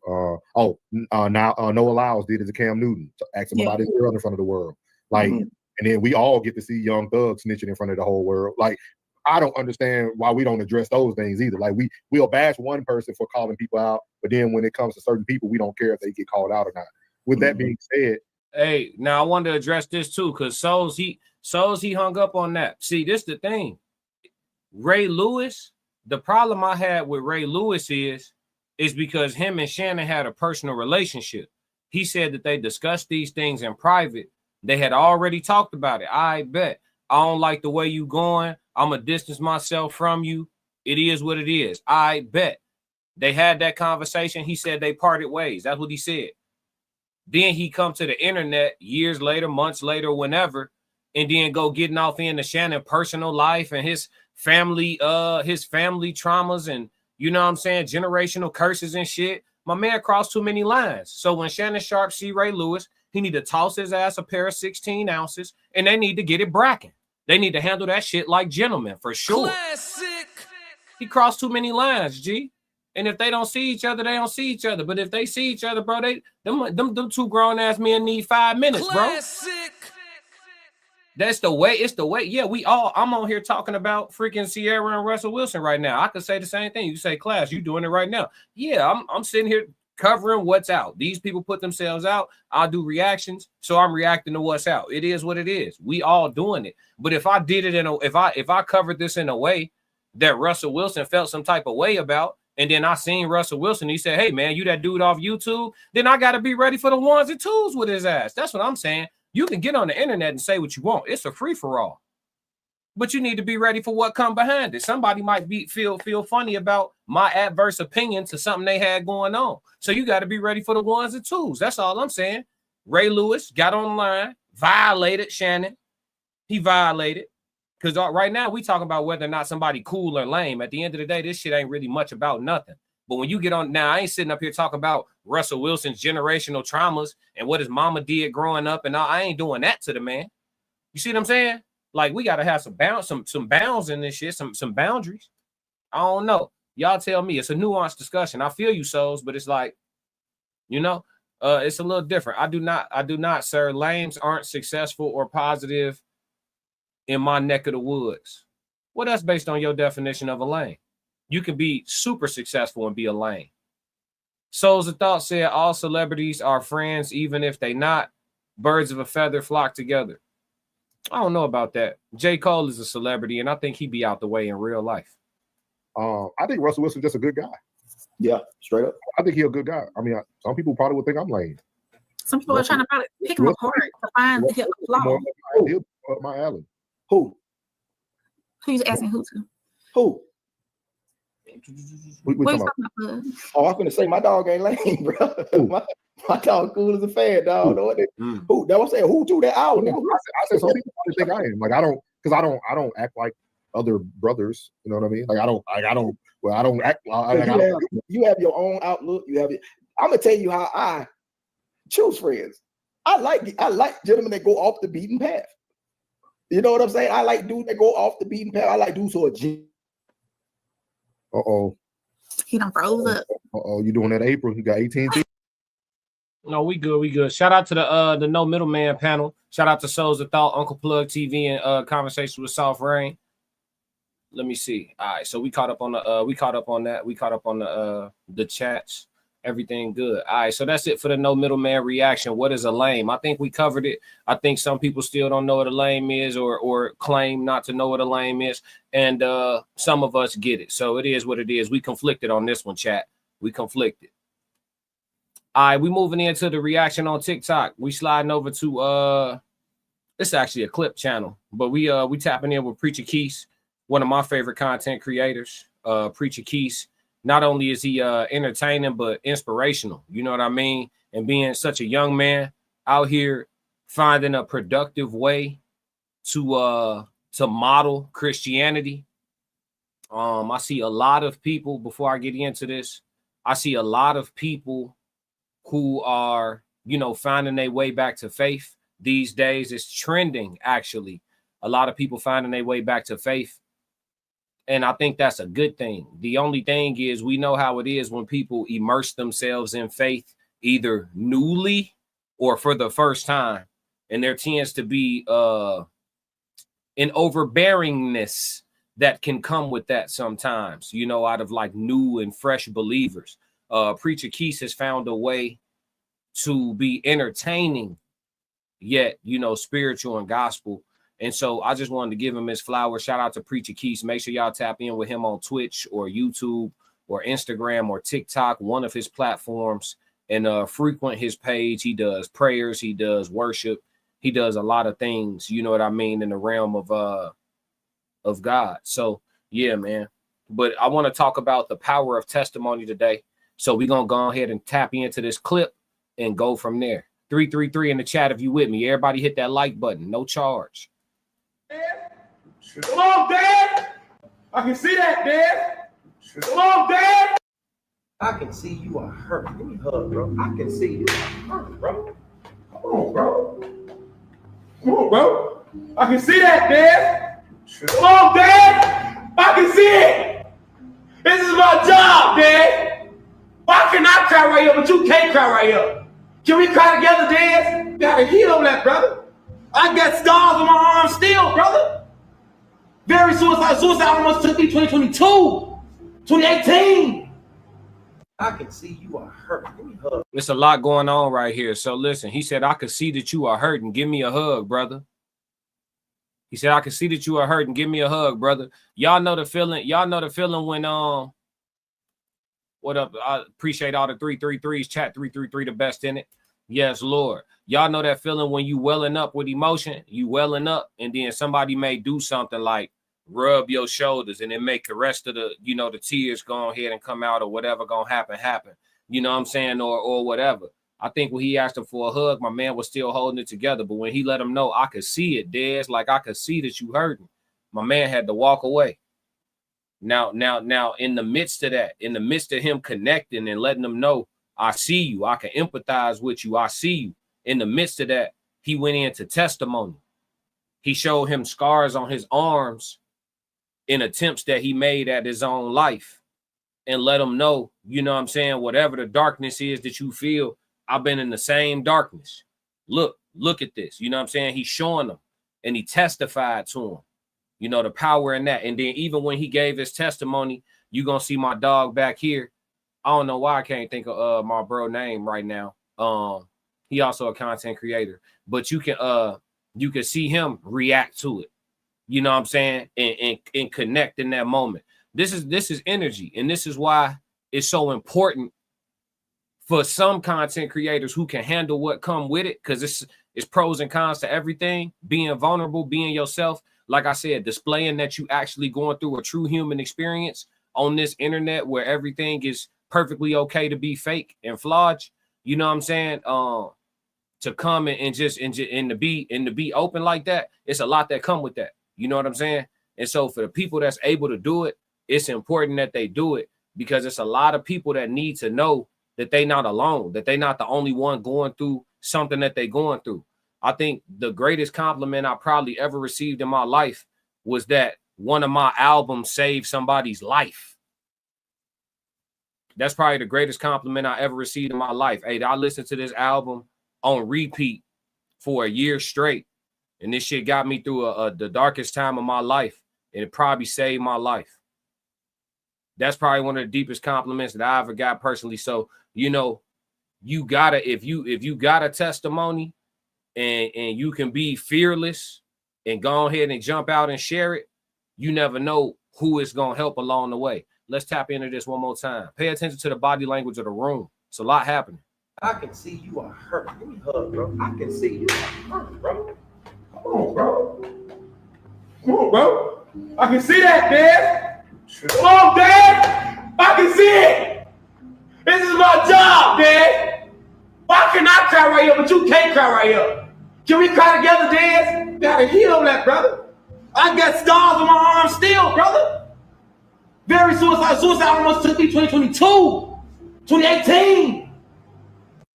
Now Noah Lyles did it to Cam Newton. To ask him about his girl in front of the world. Like, and then we all get to see Young Thug snitching in front of the whole world. Like, I don't understand why we don't address those things either. Like, we'll bash one person for calling people out, but then when it comes to certain people, we don't care if they get called out or not. With that being said, hey, now I wanted to address this too, because Souls he hung up on that. See, this the thing. Ray Lewis, the problem I had with Ray Lewis is because him and Shannon had a personal relationship. He said that they discussed these things in private. They had already talked about it. I bet. I don't like the way you going. I'm going to distance myself from you. It is what it is. I bet. They had that conversation. He said they parted ways. That's what he said. Then he come to the internet years later, months later, whenever, and then go getting off into Shannon personal life and his family traumas and, you know what I'm saying, generational curses and shit. My man crossed too many lines. So when Shannon Sharp see Ray Lewis, he need to toss his ass a pair of 16 ounces, and they need to get it bracking. They need to handle that shit like gentlemen, for sure. Classic. He crossed too many lines, G. And if they don't see each other, they don't see each other. But if they see each other, bro, them two grown ass men need 5 minutes, Classic. bro. That's the way. It's the way. Yeah, I'm on here talking about freaking Sierra and Russell Wilson right now. I could say the same thing. You say, Class, you doing it right now. Yeah, I'm sitting here covering what's out. These people put themselves out. I'll do reactions. So I'm reacting to what's out. It is what it is. We all doing it. But if I did it if I covered this in a way that Russell Wilson felt some type of way about, and then I seen Russell Wilson, he said, hey, man, you that dude off YouTube, then I got to be ready for the ones and twos with his ass. That's what I'm saying. You can get on the internet and say what you want. It's a free-for-all. But you need to be ready for what come behind it. Somebody might feel funny about my adverse opinion to something they had going on. So you got to be ready for the ones and twos. That's all I'm saying. Ray Lewis got online, violated Shannon. He violated. Because right now we talking about whether or not somebody cool or lame. At the end of the day, this shit ain't really much about nothing. But when you get on now, I ain't sitting up here talking about Russell Wilson's generational traumas and what his mama did growing up, and I ain't doing that to the man. You see what I'm saying? Like, we gotta have some bounds in this shit, some boundaries. I don't know. Y'all tell me. It's a nuanced discussion. I feel you, souls, but it's like, it's a little different. I do not, sir. Lames aren't successful or positive in my neck of the woods. Well, that's based on your definition of a lame. You can be super successful and be a lame. Souls of Thought said all celebrities are friends, even if they not. Birds of a feather flock together. I don't know about that. J. Cole is a celebrity, and I think he'd be out the way in real life. I think Russell Wilson's just a good guy. Yeah, straight up. I think he's a good guy. I mean, some people probably would think I'm lame. Some people are trying to probably pick him apart to find the flaw. He'll up my alley. Who? Who you asking who to? Who? We What you talking talking about? Oh, I was gonna say my dog ain't lame, bro. my dog cool as a fan, dog. Know what who? That was saying who to that out? I said some people probably think I am. Like, I don't act like other brothers. You know what I mean? Like, I don't act. You have your own outlook. I'm gonna tell you how I choose friends. I like gentlemen that go off the beaten path. You know what I'm saying? I like dudes that go off the beaten path. I like dudes who are He done froze up. You doing that, April? You got AT&T? No, we good. Shout out to the No Middleman panel. Shout out to Souls of Thought, Uncle Plug TV, and Conversation with Soft Rain. Let me see. All right, so we caught up on that. We caught up on the chats. Everything good. All right, so that's it for the no middleman reaction. What is a lame? I think we covered it. I think some people still don't know what a lame is, or claim not to know what a lame is, and some of us get it. So it is what it is. We conflicted on this one, chat. We conflicted. All right, we moving into the reaction on TikTok. We sliding over to it's actually a clip channel, but we tapping in with Preacher Keys, one of my favorite content creators. Preacher Keys. Not only is he entertaining, but inspirational. You know what I mean? And being such a young man out here finding a productive way to model Christianity. I see a lot of people, before I get into this, I see a lot of people who are, you know, finding their way back to faith these days. It's trending, actually. A lot of people finding their way back to faith. And I think that's a good thing. The only thing is, we know how it is when people immerse themselves in faith, either newly or for the first time. And there tends to be an overbearingness that can come with that sometimes, you know, out of like new and fresh believers. Preacher Keys has found a way to be entertaining, yet, you know, spiritual and gospel. And so I just wanted to give him his flowers. Shout out to Preacher Keys. Make sure y'all tap in with him on Twitch or YouTube or Instagram or TikTok, one of his platforms, and frequent his page. He does prayers. He does worship. He does a lot of things, you know what I mean, in the realm of God. So, yeah, man. But I want to talk about the power of testimony today. So we're going to go ahead and tap into this clip and go from there. 333 in the chat if you with me. Everybody hit that like button. No charge. Come on, Dad. I can see that, Dad. Come on, Dad. I can see you are hurt. Give me a hug, bro. I can see you are hurt, bro. Come on, bro. Come on, bro. I can see that, Dad. Come on, Dad. I can see it. This is my job, Dad. Why can I cry right here, but you can't cry right here? Can we cry together, Dad? You gotta heal that, brother. I got scars on my arm still, brother. Very suicide almost took me 2022, 2018. I can see you are hurt. Give me a hug. There's a lot going on right here. So listen, he said, I could see that you are hurting. Give me a hug, brother. He said, I can see that you are hurting. Give me a hug, brother. Y'all know the feeling. Y'all know the feeling when what up? I appreciate all the 333s. Chat 333, the best in it. Yes, Lord. Y'all know that feeling when you welling up with emotion, you welling up, and then somebody may do something like rub your shoulders and then make the rest of the, you know, the tears go ahead and come out, or whatever gonna happen. You know what I'm saying? Or whatever. I think when he asked him for a hug, my man was still holding it together. But when he let him know, I could see it, Des, like I could see that you hurting, my man had to walk away. Now, in the midst of that, in the midst of him connecting and letting them know, I see you, I can empathize with you, I see you. In the midst of that, he went into testimony. He showed him scars on his arms in attempts that he made at his own life, and let him know, you know what I'm saying, whatever the darkness is that you feel, I've been in the same darkness. Look at this. You know what I'm saying? He's showing them, and he testified to him, you know, the power in that. And then even when he gave his testimony, you're going to see my dog back here. I don't know why I can't think of my bro name right now. He also a content creator, but you can see him react to it. You know what I'm saying? And connect in that moment. This is energy. And this is why it's so important for some content creators who can handle what come with it, because it's pros and cons to everything. Being vulnerable, being yourself, like I said, displaying that you actually going through a true human experience on this internet where everything is perfectly okay to be fake and flawed. You know what I'm saying? To come and to be open like that, it's a lot that come with that. You know what I'm saying? And so for the people that's able to do it, it's important that they do it, because it's a lot of people that need to know that they're not alone, that they're not the only one going through something that they're going through. I think the greatest compliment I probably ever received in my life was that one of my albums saved somebody's life. That's probably the greatest compliment I ever received in my life. Hey, I listened to this album on repeat for a year straight, and this shit got me through the darkest time of my life, and it probably saved my life. That's probably one of the deepest compliments that I ever got personally. So, you know, you gotta, if you got a testimony and you can be fearless and go ahead and jump out and share it, you never know who is gonna help along the way. Let's tap into this one more time. Pay attention to the body language of the room. It's a lot happening. I can see you are hurt. Give me a hug, bro. I can see you are hurt, bro. Come on, bro. Come on, bro. I can see that, Dad. Come on, Dad. I can see it. This is my job, Dad. Why can I cry right here, but you can't cry right here? Can we cry together, Dad? You gotta heal that, brother. I got scars on my arm still, brother. Very suicide. Suicide almost took me 2022, 2018.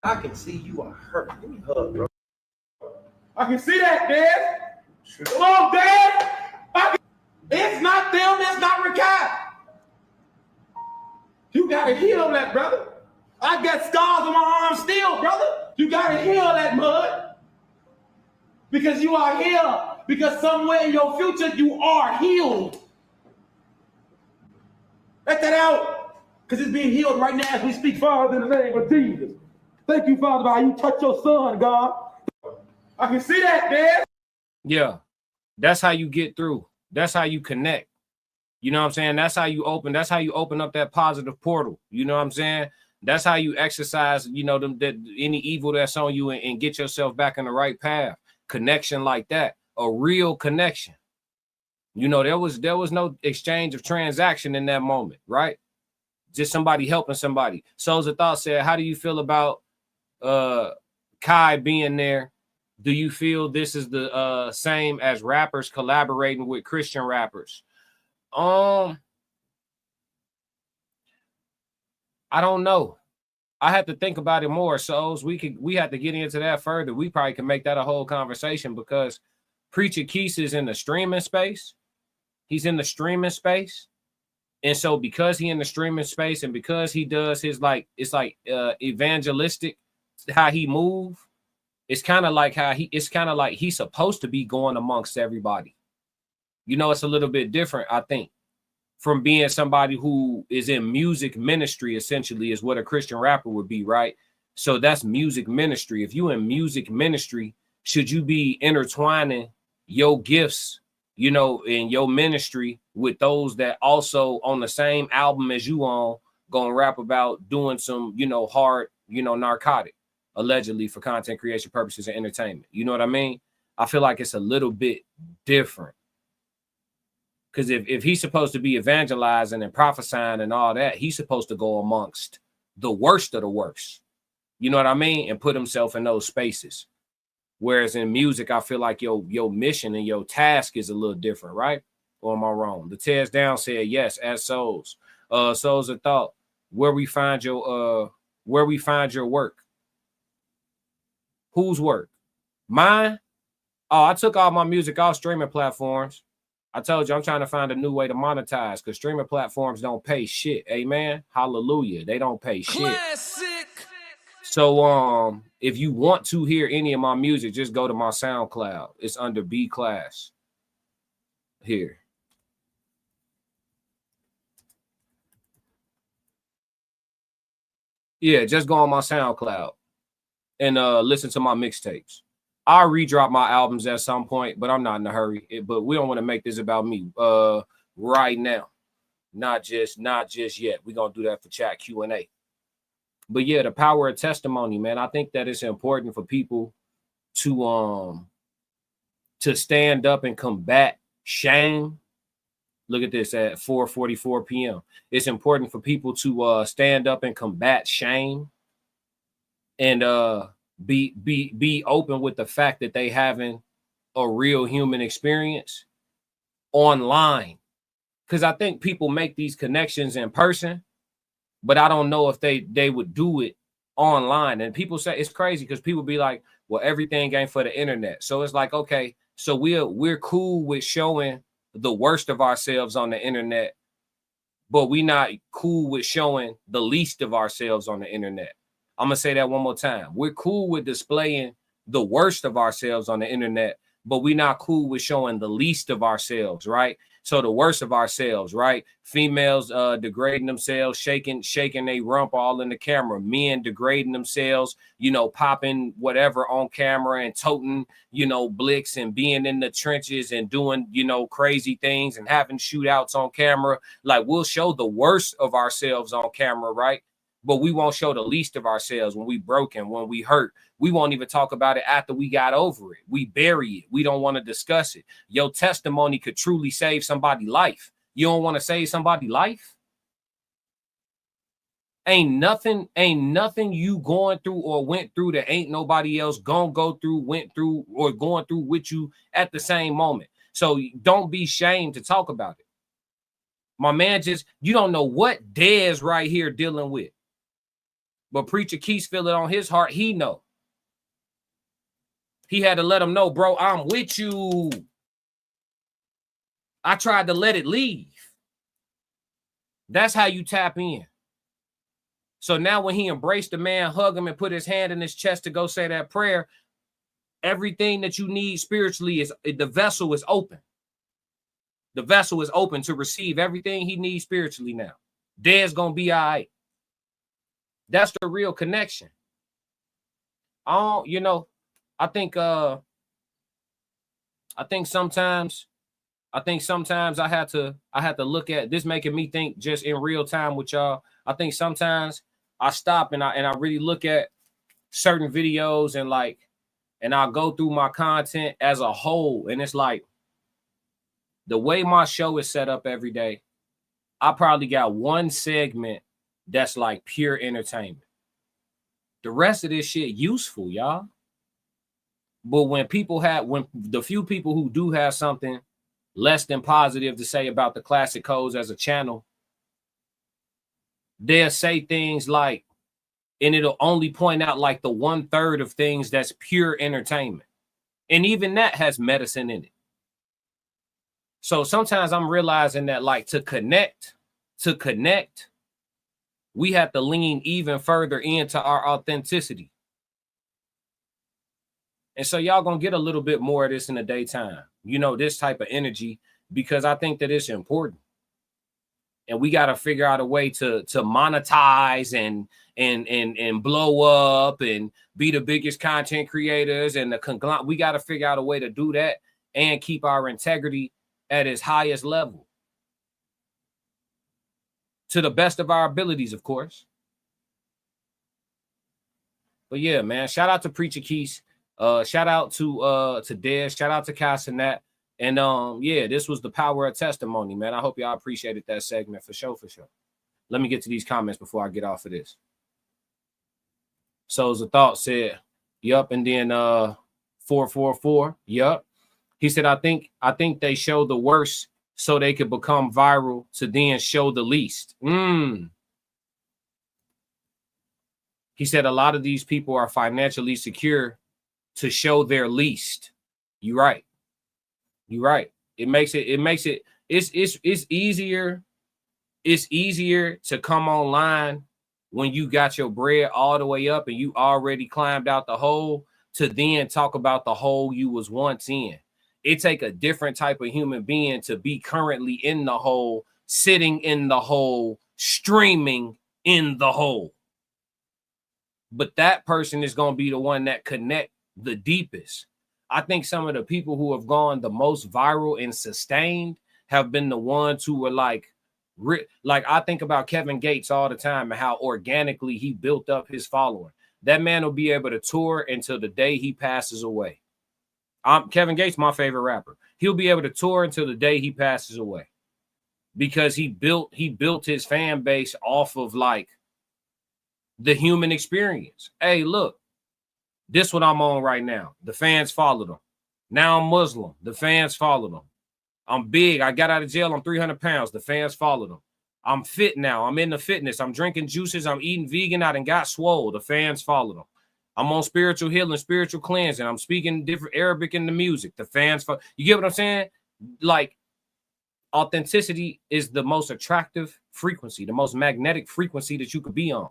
I can see you are hurt. Give me a hug, bro. I can see that, Dad. Come on, Dad. It's not them. It's not Rakai. You gotta heal that, brother. I got scars on my arm still, brother. You gotta heal that, mud. Because you are here. Because somewhere in your future, you are healed. Let that out. Because it's being healed right now as we speak. Father, in the name of Jesus. Thank you, Father, how you touch your son, God. I can see that, Dad. Yeah, that's how you get through. That's how you connect. You know what I'm saying? That's how you open up that positive portal. You know what I'm saying? That's how you exercise, you know, any evil that's on you and get yourself back in the right path. Connection like that, a real connection. You know, there was no exchange of transaction in that moment, right? Just somebody helping somebody. Souls of Thought said, how do you feel about Kai being there? Do you feel this is the same as rappers collaborating with Christian rappers? I don't know. I have to think about it more. So we have to get into that further. We probably can make that a whole conversation because Preacher Keith is in the streaming space. He's in the streaming space. And so because he in the streaming space and because he does his evangelistic, how he move, it's kind of like he's supposed to be going amongst everybody. You know, it's a little bit different, I think, from being somebody who is in music ministry, essentially, is what a Christian rapper would be, right? So that's music ministry. If you in music ministry, should you be intertwining your gifts, you know, in your ministry with those that also on the same album as you on gonna rap about doing some, you know, hard, you know, narcotic, allegedly for content creation purposes and entertainment. You know what I mean? I feel like it's a little bit different. Because if he's supposed to be evangelizing and prophesying and all that, he's supposed to go amongst the worst of the worst. You know what I mean? And put himself in those spaces. Whereas in music, I feel like your mission and your task is a little different, right? Or am I wrong? The Tears Down said yes, as souls. Souls of Thought, where we find your work. Whose work? Mine? Oh, I took all my music off streaming platforms. I told you I'm trying to find a new way to monetize because streaming platforms don't pay shit. Amen. Hallelujah. They don't pay shit. Classic. So if you want to hear any of my music, just go to my SoundCloud. It's under B Class. Here. Yeah, just go on my SoundCloud and listen to my mixtapes. I'll redrop my albums at some point, but I'm not in a hurry. But we don't want to make this about me right now. Not just yet. We're going to do that for chat Q&A. But yeah, the power of testimony, man. I think that it's important for people to stand up and combat shame. Look at this at 4:44 p.m. It's important for people to stand up and combat shame and be open with the fact that they having a real human experience online. Because I think people make these connections in person, but I don't know if they would do it online. And people say it's crazy because people be like, well, everything ain't for the internet. So it's like, okay, so we're cool with showing the worst of ourselves on the internet, but we not cool with showing the least of ourselves on the internet. I'm gonna say that one more time. We're cool with displaying the worst of ourselves on the internet, but we not cool with showing the least of ourselves, right? So the worst of ourselves, right? Females degrading themselves, shaking their rump all in the camera. Men degrading themselves, you know, popping whatever on camera and toting, you know, blicks and being in the trenches and doing, you know, crazy things and having shootouts on camera. Like, we'll show the worst of ourselves on camera, right? But we won't show the least of ourselves when we broken, when we hurt. We won't even talk about it after we got over it. We bury it. We don't want to discuss it. Your testimony could truly save somebody's life. You don't want to save somebody's life? Ain't nothing you going through or went through that ain't nobody else gonna go through, went through, or going through with you at the same moment. So don't be ashamed to talk about it. My man, you don't know what Dez right here dealing with. But Preacher Keith feel it on his heart. He know. He had to let him know, bro, I'm with you. I tried to let it leave. That's how you tap in. So now when he embraced the man, hug him, and put his hand in his chest to go say that prayer, everything that you need spiritually is, the vessel is open. The vessel is open to receive everything he needs spiritually now. Dez gonna be all right. That's the real connection. I think sometimes I had to look at this, making me think just in real time with y'all. I think sometimes I stop and I really look at certain videos and I'll go through my content as a whole. And it's like, the way my show is set up every day, I probably got one segment that's like pure entertainment. The rest of this shit useful, y'all. But when the few people who do have something less than positive to say about the Classic Codes as a channel, they'll say things like, and it'll only point out like the 1/3 of things that's pure entertainment. And even that has medicine in it. So sometimes I'm realizing that, like, to connect, we have to lean even further into our authenticity. And so y'all gonna get a little bit more of this in the daytime, you know, this type of energy, because I think that it's important. And we got to figure out a way to monetize and blow up and be the biggest content creators and the conglomerate. We got to figure out a way to do that and keep our integrity at its highest level, to the best of our abilities, of course. But yeah, man, shout out to Preacher Keith. Shout out to Dez. Shout out to Casanat. And yeah, this was the power of testimony, man. I hope y'all appreciated that segment for sure, for sure. Let me get to these comments before I get off of this. Souls of Thought said, yup, and then 444, yup. He said, I think they show the worst so they could become viral to then show the least. He said a lot of these people are financially secure to show their least. You're right. You're right. It's easier to come online when you got your bread all the way up and you already climbed out the hole to then talk about the hole you was once in. It take a different type of human being to be currently in the hole, sitting in the hole, streaming in the hole. But that person is going to be the one that connect the deepest. I think some of the people who have gone the most viral and sustained have been the ones who were like I think about Kevin Gates all the time and how organically he built up his following. That man will be able to tour until the day he passes away. Kevin Gates, my favorite rapper. He'll be able to tour until the day he passes away because he built his fan base off of like the human experience. Hey, look, this what I'm on right now. The fans followed him. Now I'm Muslim. The fans followed him. I'm big. I got out of jail. I'm 300 pounds. The fans followed him. I'm fit now. I'm into fitness. I'm drinking juices. I'm eating vegan. I done got swole. The fans followed him. I'm on spiritual healing, spiritual cleansing. I'm speaking different Arabic in the music. The fans follow. You get what I'm saying? Like, authenticity is the most attractive frequency, the most magnetic frequency that you could be on.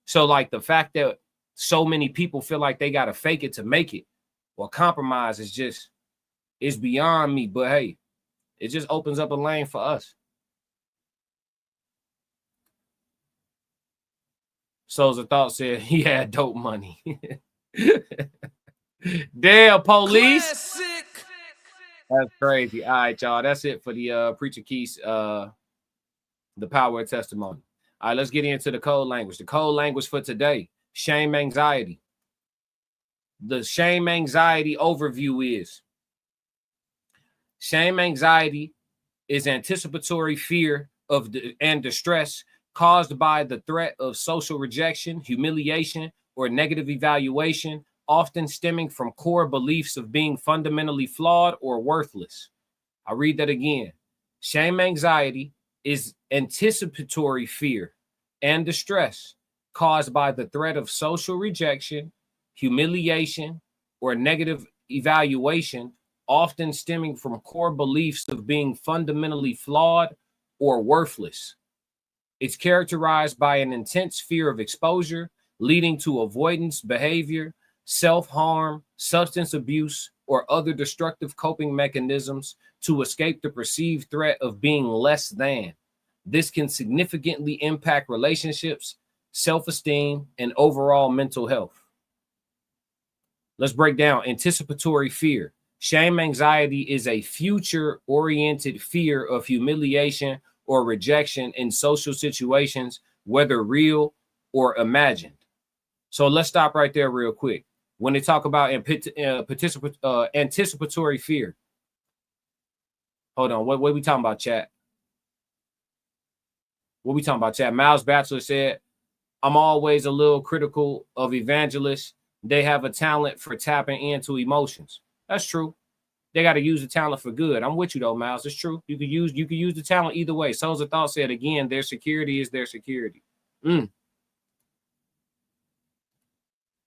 So, like, the fact that so many people feel like they got to fake it to make it or compromise is just, is beyond me. But hey, it just opens up a lane for us. Souls of Thought said he had dope money. Damn, police. Classic. That's crazy. All right, y'all. That's it for the Preacher Keith's the power of testimony. All right, let's get into the code language. The code language for today: shame, anxiety. The shame, anxiety overview is: shame, anxiety is anticipatory fear of and distress caused by the threat of social rejection, humiliation, or negative evaluation, often stemming from core beliefs of being fundamentally flawed or worthless. I'll read that again. Shame, anxiety is anticipatory fear and distress caused by the threat of social rejection, humiliation, or negative evaluation, often stemming from core beliefs of being fundamentally flawed or worthless. It's characterized by an intense fear of exposure, leading to avoidance behavior, self-harm, substance abuse, or other destructive coping mechanisms to escape the perceived threat of being less than. This can significantly impact relationships, self-esteem, and overall mental health. Let's break down anticipatory fear. Shame, anxiety is a future-oriented fear of humiliation or rejection in social situations, whether real or imagined. So let's stop right there real quick. When they talk about anticipatory fear, hold on, what are we talking about, chat? What we talking about, chat? Miles Batchelor said, I'm always a little critical of evangelists. They have a talent for tapping into emotions. That's true. They got to use the talent for good. I'm with you though, Miles. It's true. You could use the talent either way. Souls of Thought said again, their security is their security.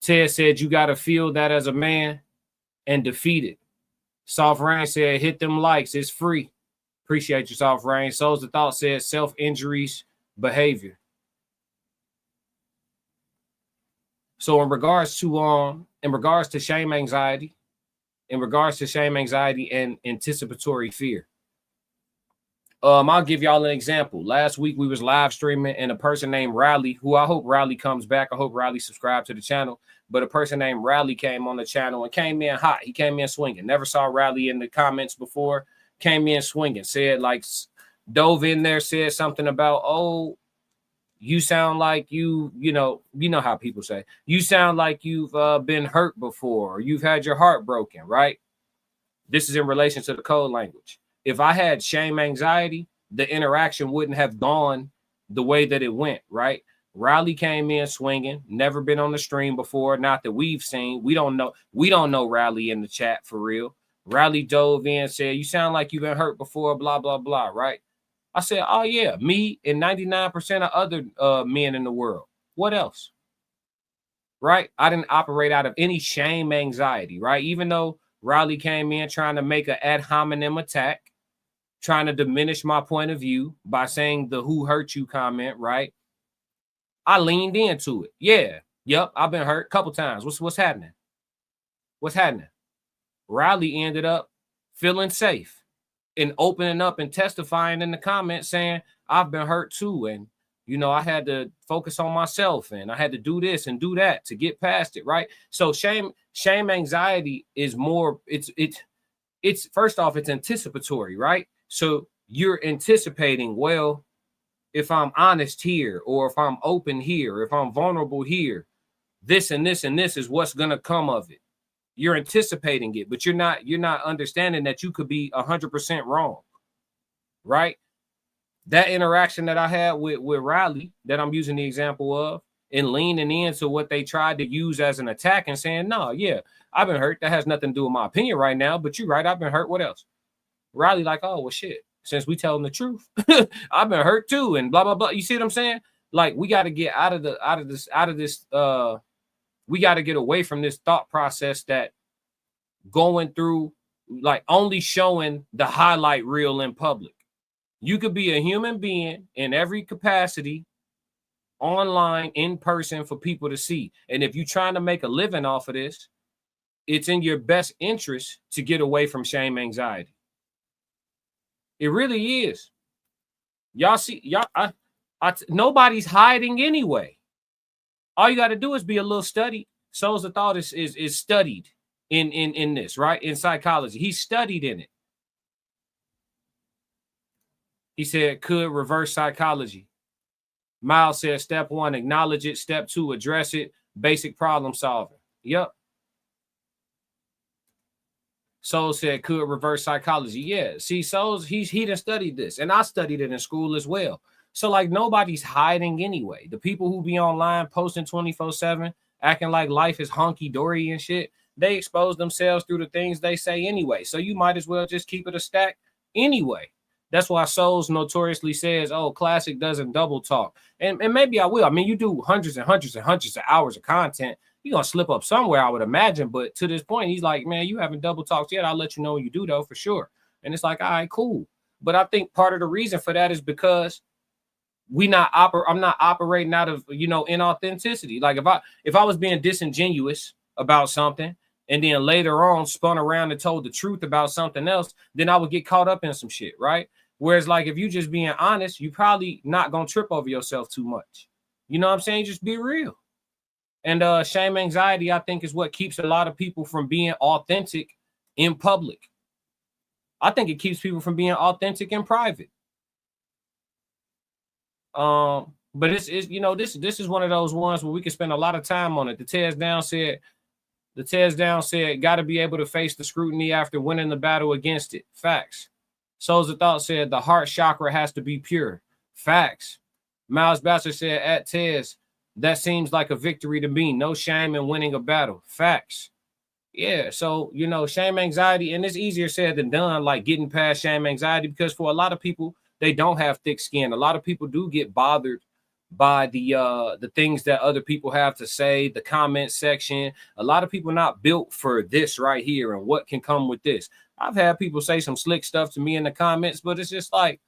Ted said you got to feel that as a man and defeat it. Soft Rain said hit them likes. It's free. Appreciate you, Soft Rain. Souls of Thought said self-injuries behavior. So in regards to shame, anxiety, and anticipatory fear, I'll give y'all an example. Last week we was live streaming, and a person named Riley, who I hope Riley comes back. I hope Riley subscribed to the channel. But a person named Riley came on the channel and came in hot. He came in swinging. Never saw Riley in the comments before. Came in swinging. Said dove in there. Said something about, oh, you sound like you know how people say, you sound like you've been hurt before, or you've had your heart broken, right? This is in relation to the code language. If I had shame, anxiety, the interaction wouldn't have gone the way that it went, right? Riley came in swinging, never been on the stream before, not that we've seen. We don't know Riley in the chat for real. Riley dove in, said, you sound like you've been hurt before, blah, blah, blah, right? I said, oh, yeah, me and 99% of other men in the world. What else? Right? I didn't operate out of any shame, anxiety, right? Even though Riley came in trying to make an ad hominem attack, trying to diminish my point of view by saying the who hurt you comment, right? I leaned into it. Yeah. Yep. I've been hurt a couple times. What's happening? What's happening? Riley ended up feeling safe and opening up and testifying in the comments saying, I've been hurt too. And, I had to focus on myself and I had to do this and do that to get past it. Right. So shame, anxiety is more, it's first off, it's anticipatory, right? So you're anticipating, well, if I'm honest here, or if I'm open here, if I'm vulnerable here, this and this and this is what's going to come of it. You're anticipating it, but you're not understanding that you could be 100% wrong, right? That interaction that I had with Riley, that I'm using the example of, and leaning into what they tried to use as an attack and saying, no, yeah, I've been hurt. That has nothing to do with my opinion right now, but you're right. I've been hurt. What else? Riley like, oh, well, shit. Since we tell them the truth, I've been hurt too, and blah blah blah. You see what I'm saying? Like, we got to get out of this. We got to get away from this thought process that going through, like, only showing the highlight reel in public. You could be a human being in every capacity, online, in person, for people to see. And if you're trying to make a living off of this, it's in your best interest to get away from shame anxiety. It really is. Y'all see, nobody's hiding anyway. All you got to do is be a little studied. Souls of Thought is studied in this, right? In psychology. He studied in it. He said, could reverse psychology. Miles said, step 1, acknowledge it. Step 2, address it. Basic problem solving. Yep. Soul said, could reverse psychology. Yeah. See, Souls, he done studied this. And I studied it in school as well. So, like, nobody's hiding anyway. The people who be online posting 24/7, acting like life is honky-dory and shit, they expose themselves through the things they say anyway. So you might as well just keep it a stack anyway. That's why Souls notoriously says, oh, Classic doesn't double talk. And maybe I will. I mean, you do hundreds and hundreds and hundreds of hours of content. You're going to slip up somewhere, I would imagine. But to this point, he's like, man, you haven't double talked yet. I'll let you know when you do, though, for sure. And it's like, all right, cool. But I think part of the reason for that is because I'm not operating out of, inauthenticity. Like if I was being disingenuous about something and then later on spun around and told the truth about something else, then I would get caught up in some shit, right? Whereas like if you just being honest, you probably not gonna trip over yourself too much. You know what I'm saying? Just be real. And shame anxiety, I think, is what keeps a lot of people from being authentic in public. I think it keeps people from being authentic in private. But this is one of those ones where we can spend a lot of time on it. The Tez Down said, got to be able to face the scrutiny after winning the battle against it. Facts. Souls of Thought said, the heart chakra has to be pure. Facts. Miles Bachelor said, at Tez, that seems like a victory to me. No shame in winning a battle. Facts. Yeah, so, shame anxiety, and it's easier said than done, like getting past shame anxiety, because for a lot of people, they don't have thick skin. A lot of people do get bothered by the things that other people have to say, the comment section. A lot of people not built for this right here and what can come with this. I've had people say some slick stuff to me in the comments, but it's just like,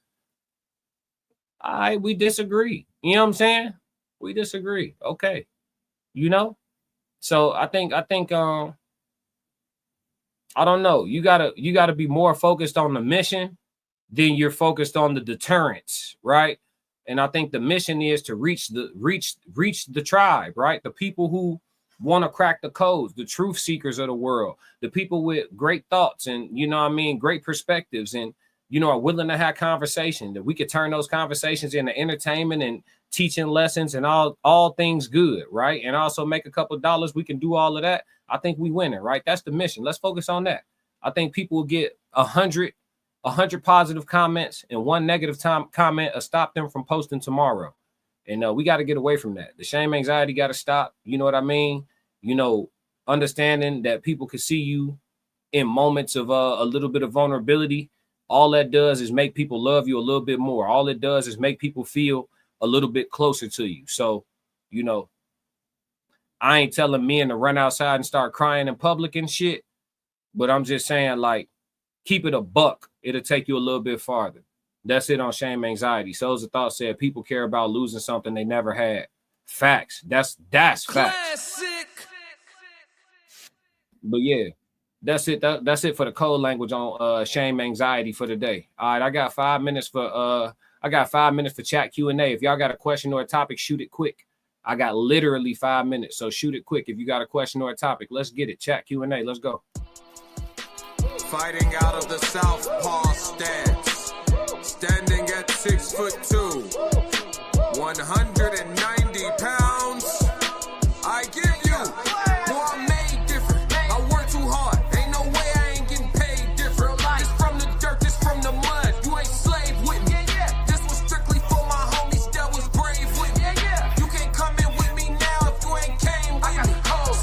all right, we disagree. You know what I'm saying? We disagree. Okay. So I think I don't know. You gotta be more focused on the mission than you're focused on the deterrence, right? And I think the mission is to reach the tribe, right? The people who want to crack the codes, the truth seekers of the world, the people with great thoughts and, great perspectives and, are willing to have conversation, that we could turn those conversations into entertainment and teaching lessons and all things good, right? And also make a couple of dollars. We can do all of that. I think we winning, right? That's the mission. Let's focus on that. I think people will get 100 positive comments and 1 negative comment will stop them from posting tomorrow. And we got to get away from that. The shame anxiety got to stop. You know what I mean? Understanding that people can see you in moments of a little bit of vulnerability. All that does is make people love you a little bit more. All it does is make people feel a little bit closer to you. So, I ain't telling men to run outside and start crying in public and shit, but I'm just saying, like, keep it a buck. It'll take you a little bit farther. That's it on shame anxiety. Souls of Thought said people care about losing something they never had. Facts. That's facts. Classic. But yeah, that's it. That's it for the code language on shame anxiety for today. All right, I got 5 minutes for chat Q&A. If y'all got a question or a topic, shoot it quick. I got literally 5 minutes, so shoot it quick. If you got a question or a topic, let's get it. Chat Q&A. Let's go. Fighting out of the southpaw stance, standing at 6'2", 190 pounds. I give you, boy, I'm made different. I work too hard. Ain't no way I ain't getting paid different. This from the dirt, this from the mud. You ain't slave with me. This was strictly for my homies that was brave with me. You can't come in with me now if you ain't came with me.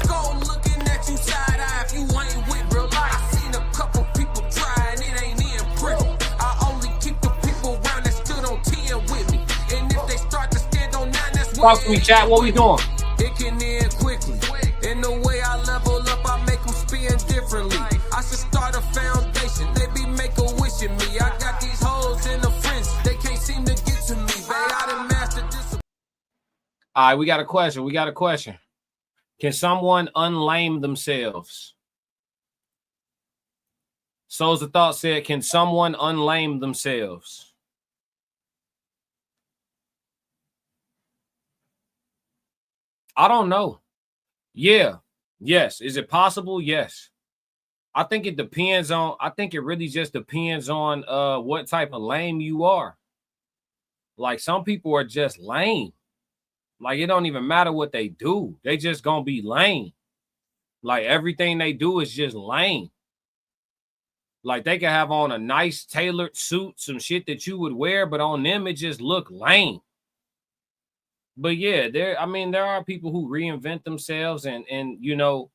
Skull looking at you side eye if you ain't with real life. I seen a couple people try and it ain't in print. I only keep the people around that stood on 10 with me. And if they start to stand on 9, that's talk to me, chat. What we doing? It can end quickly. In the way I level up, I make them spin differently. I should start a foundation. They be make a wish in me. I got these hoes in the fence. They can't seem to get to me. I done mastered this. All right, we got a question. Can someone unlame themselves? Souls of Thought said, can someone unlame themselves? I don't know. Yeah. Yes. Is it possible? Yes. I think it depends on, I think it really just depends on what type of lame you are. Like some people are just lame. Like it don't even matter what they do. They just gonna be lame. Like everything they do is just lame. Like they can have on a nice tailored suit, some shit that you would wear, but on them it just look lame. But yeah, there are people who reinvent themselves and you know,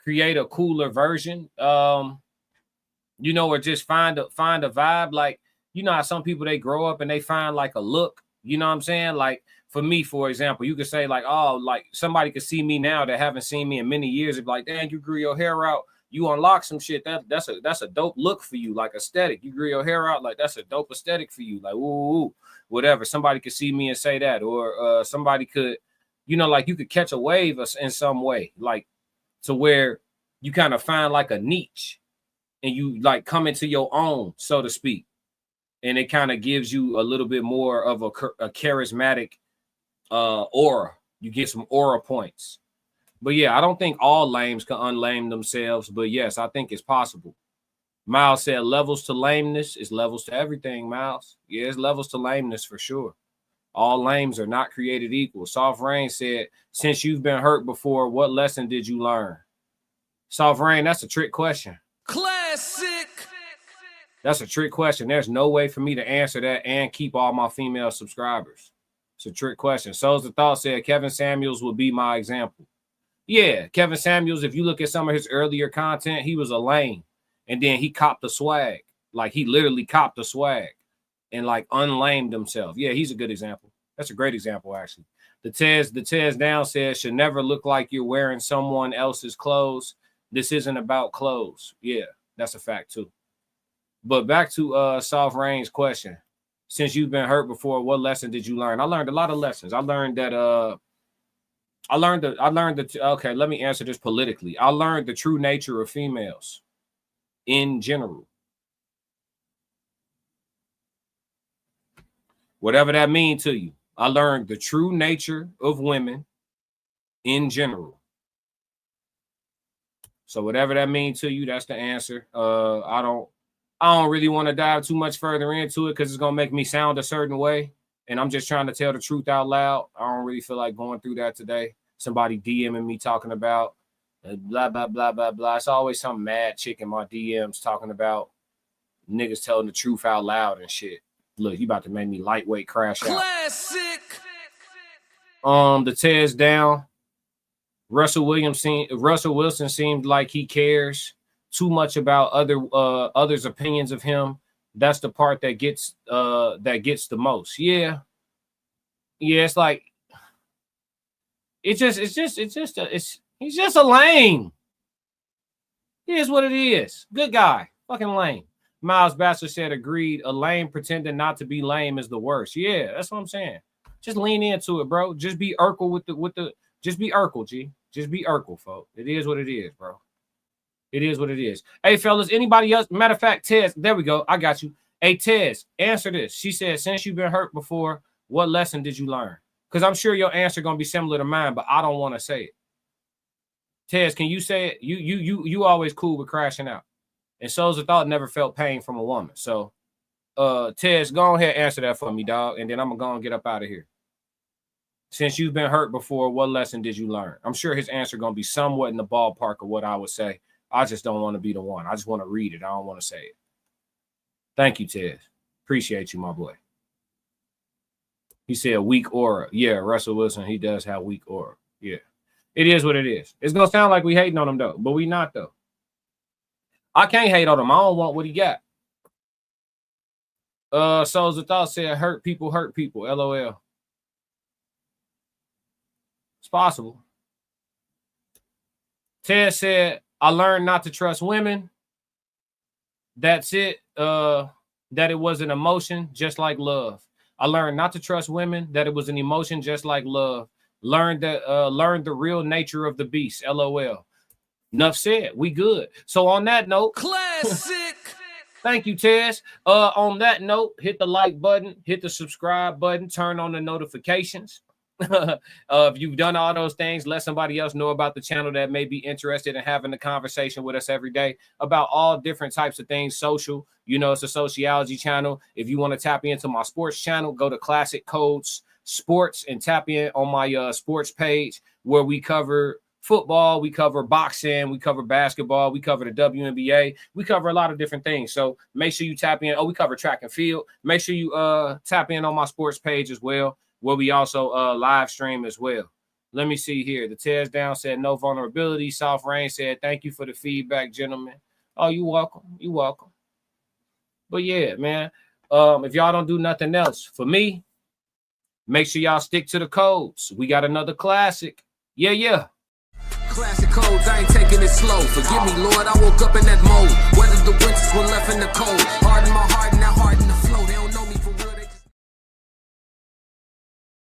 create a cooler version. You know, or just find a vibe. Like, you know how some people, they grow up and they find like a look, you know what I'm saying? Like for me, for example, you could say like, oh, like somebody could see me now that haven't seen me in many years and be like, dang, you grew your hair out. You unlock some shit. That's a dope look for you, like aesthetic. You grew your hair out, like that's a dope aesthetic for you. Like, ooh, whatever. Somebody could see me and say that, or somebody could, you know, like you could catch a wave in some way, like to where you kind of find like a niche and you like come into your own, so to speak. And it kind of gives you a little bit more of a charismatic aura. You get some aura points. But yeah, I don't think all lames can unlame themselves. But yes, I think it's possible. Miles said levels to lameness is levels to everything, Miles. Yeah, it's levels to lameness for sure. All lames are not created equal. Soft Rain said, since you've been hurt before, what lesson did you learn? Soft Rain, that's a trick question. Classic. That's a trick question. There's no way for me to answer that and keep all my female subscribers. It's a trick question. Souls of Thought said Kevin Samuels would be my example. Yeah, Kevin Samuels, if you look at some of his earlier content, he was a lame. And then he copped the swag. Like he literally copped the swag and like unlamed himself. Yeah, he's a good example. That's a great example, actually. The Tez down says should never look like you're wearing someone else's clothes. This isn't about clothes. Yeah, that's a fact too. But back to Soft Rain's question. Since you've been hurt before, what lesson did you learn? I learned a lot of lessons. I learned that okay, let me answer this politically. I learned the true nature of females in general. Whatever that means to you. I learned the true nature of women in general. So whatever that means to you, that's the answer. I don't really want to dive too much further into it because it's gonna make me sound a certain way. And I'm just trying to tell the truth out loud. I don't really feel like going through that today. Somebody DMing me talking about blah, blah, blah, blah, blah. It's always some mad chick in my DMs talking about niggas telling the truth out loud and shit. Look, you about to make me lightweight crash out. Classic. The Tez down. Russell Wilson seems like he cares too much about others' opinions of him. That's the part that gets the most. Yeah. It's like he's just a lame. It is what it is. Good guy. Fucking lame. Miles Bastard said agreed. A lame pretending not to be lame is the worst. Yeah, that's what I'm saying. Just lean into it, bro. Just be Urkel with the just be Urkel, G. Just be Urkel, folks. It is what it is, bro. It is what it is. Hey, fellas, anybody else? Matter of fact, Tez, there we go. I got you. Hey, Tez, answer this. She said, since you've been hurt before, what lesson did you learn? Because I'm sure your answer going to be similar to mine, but I don't want to say it. Tez, can you say it? You always cool with crashing out. And Souls of Thought never felt pain from a woman. So, Tez, go ahead and answer that for me, dog. And then I'm going to go and get up out of here. Since you've been hurt before, what lesson did you learn? I'm sure his answer going to be somewhat in the ballpark of what I would say. I just don't want to be the one. I just want to read it. I don't want to say it. Thank you, Tez. Appreciate you, my boy. He said weak aura. Yeah, Russell Wilson, he does have weak aura. Yeah. It is what it is. It's going to sound like we hating on him, though. But we not, though. I can't hate on him. I don't want what he got. Souls of Thought said hurt people, LOL. It's possible. Ted said, I learned not to trust women. That's it. That it was an emotion just like love. I learned not to trust women, that it was an emotion just like love. Learned the real nature of the beast. LOL. Enough said. We good. So on that note, classic. Thank you, Tez. On that note, hit the like button, hit the subscribe button, turn on the notifications. If you've done all those things, let somebody else know about the channel that may be interested in having a conversation with us every day about all different types of things. Social, you know, it's a sociology channel. If you want to tap into my sports channel, go to Classic Codes Sports and tap in on my sports page where we cover football, we cover boxing, we cover basketball, we cover the WNBA, we cover a lot of different things. So make sure you tap in. Oh, we cover track and field. Make sure you tap in on my sports page as well, where we also live stream as well. Let me see here. The Tears Down said no vulnerability. South Rain said thank you for the feedback, gentlemen. Oh, you're welcome. You're welcome. But yeah, man, if y'all don't do nothing else, for me, make sure y'all stick to the codes. We got another classic. Yeah. Classic codes, I ain't taking it slow. Forgive me, Lord, I woke up in that mode. Weathered the winters when left in the cold. Harden my heart and now harden the flow. They don't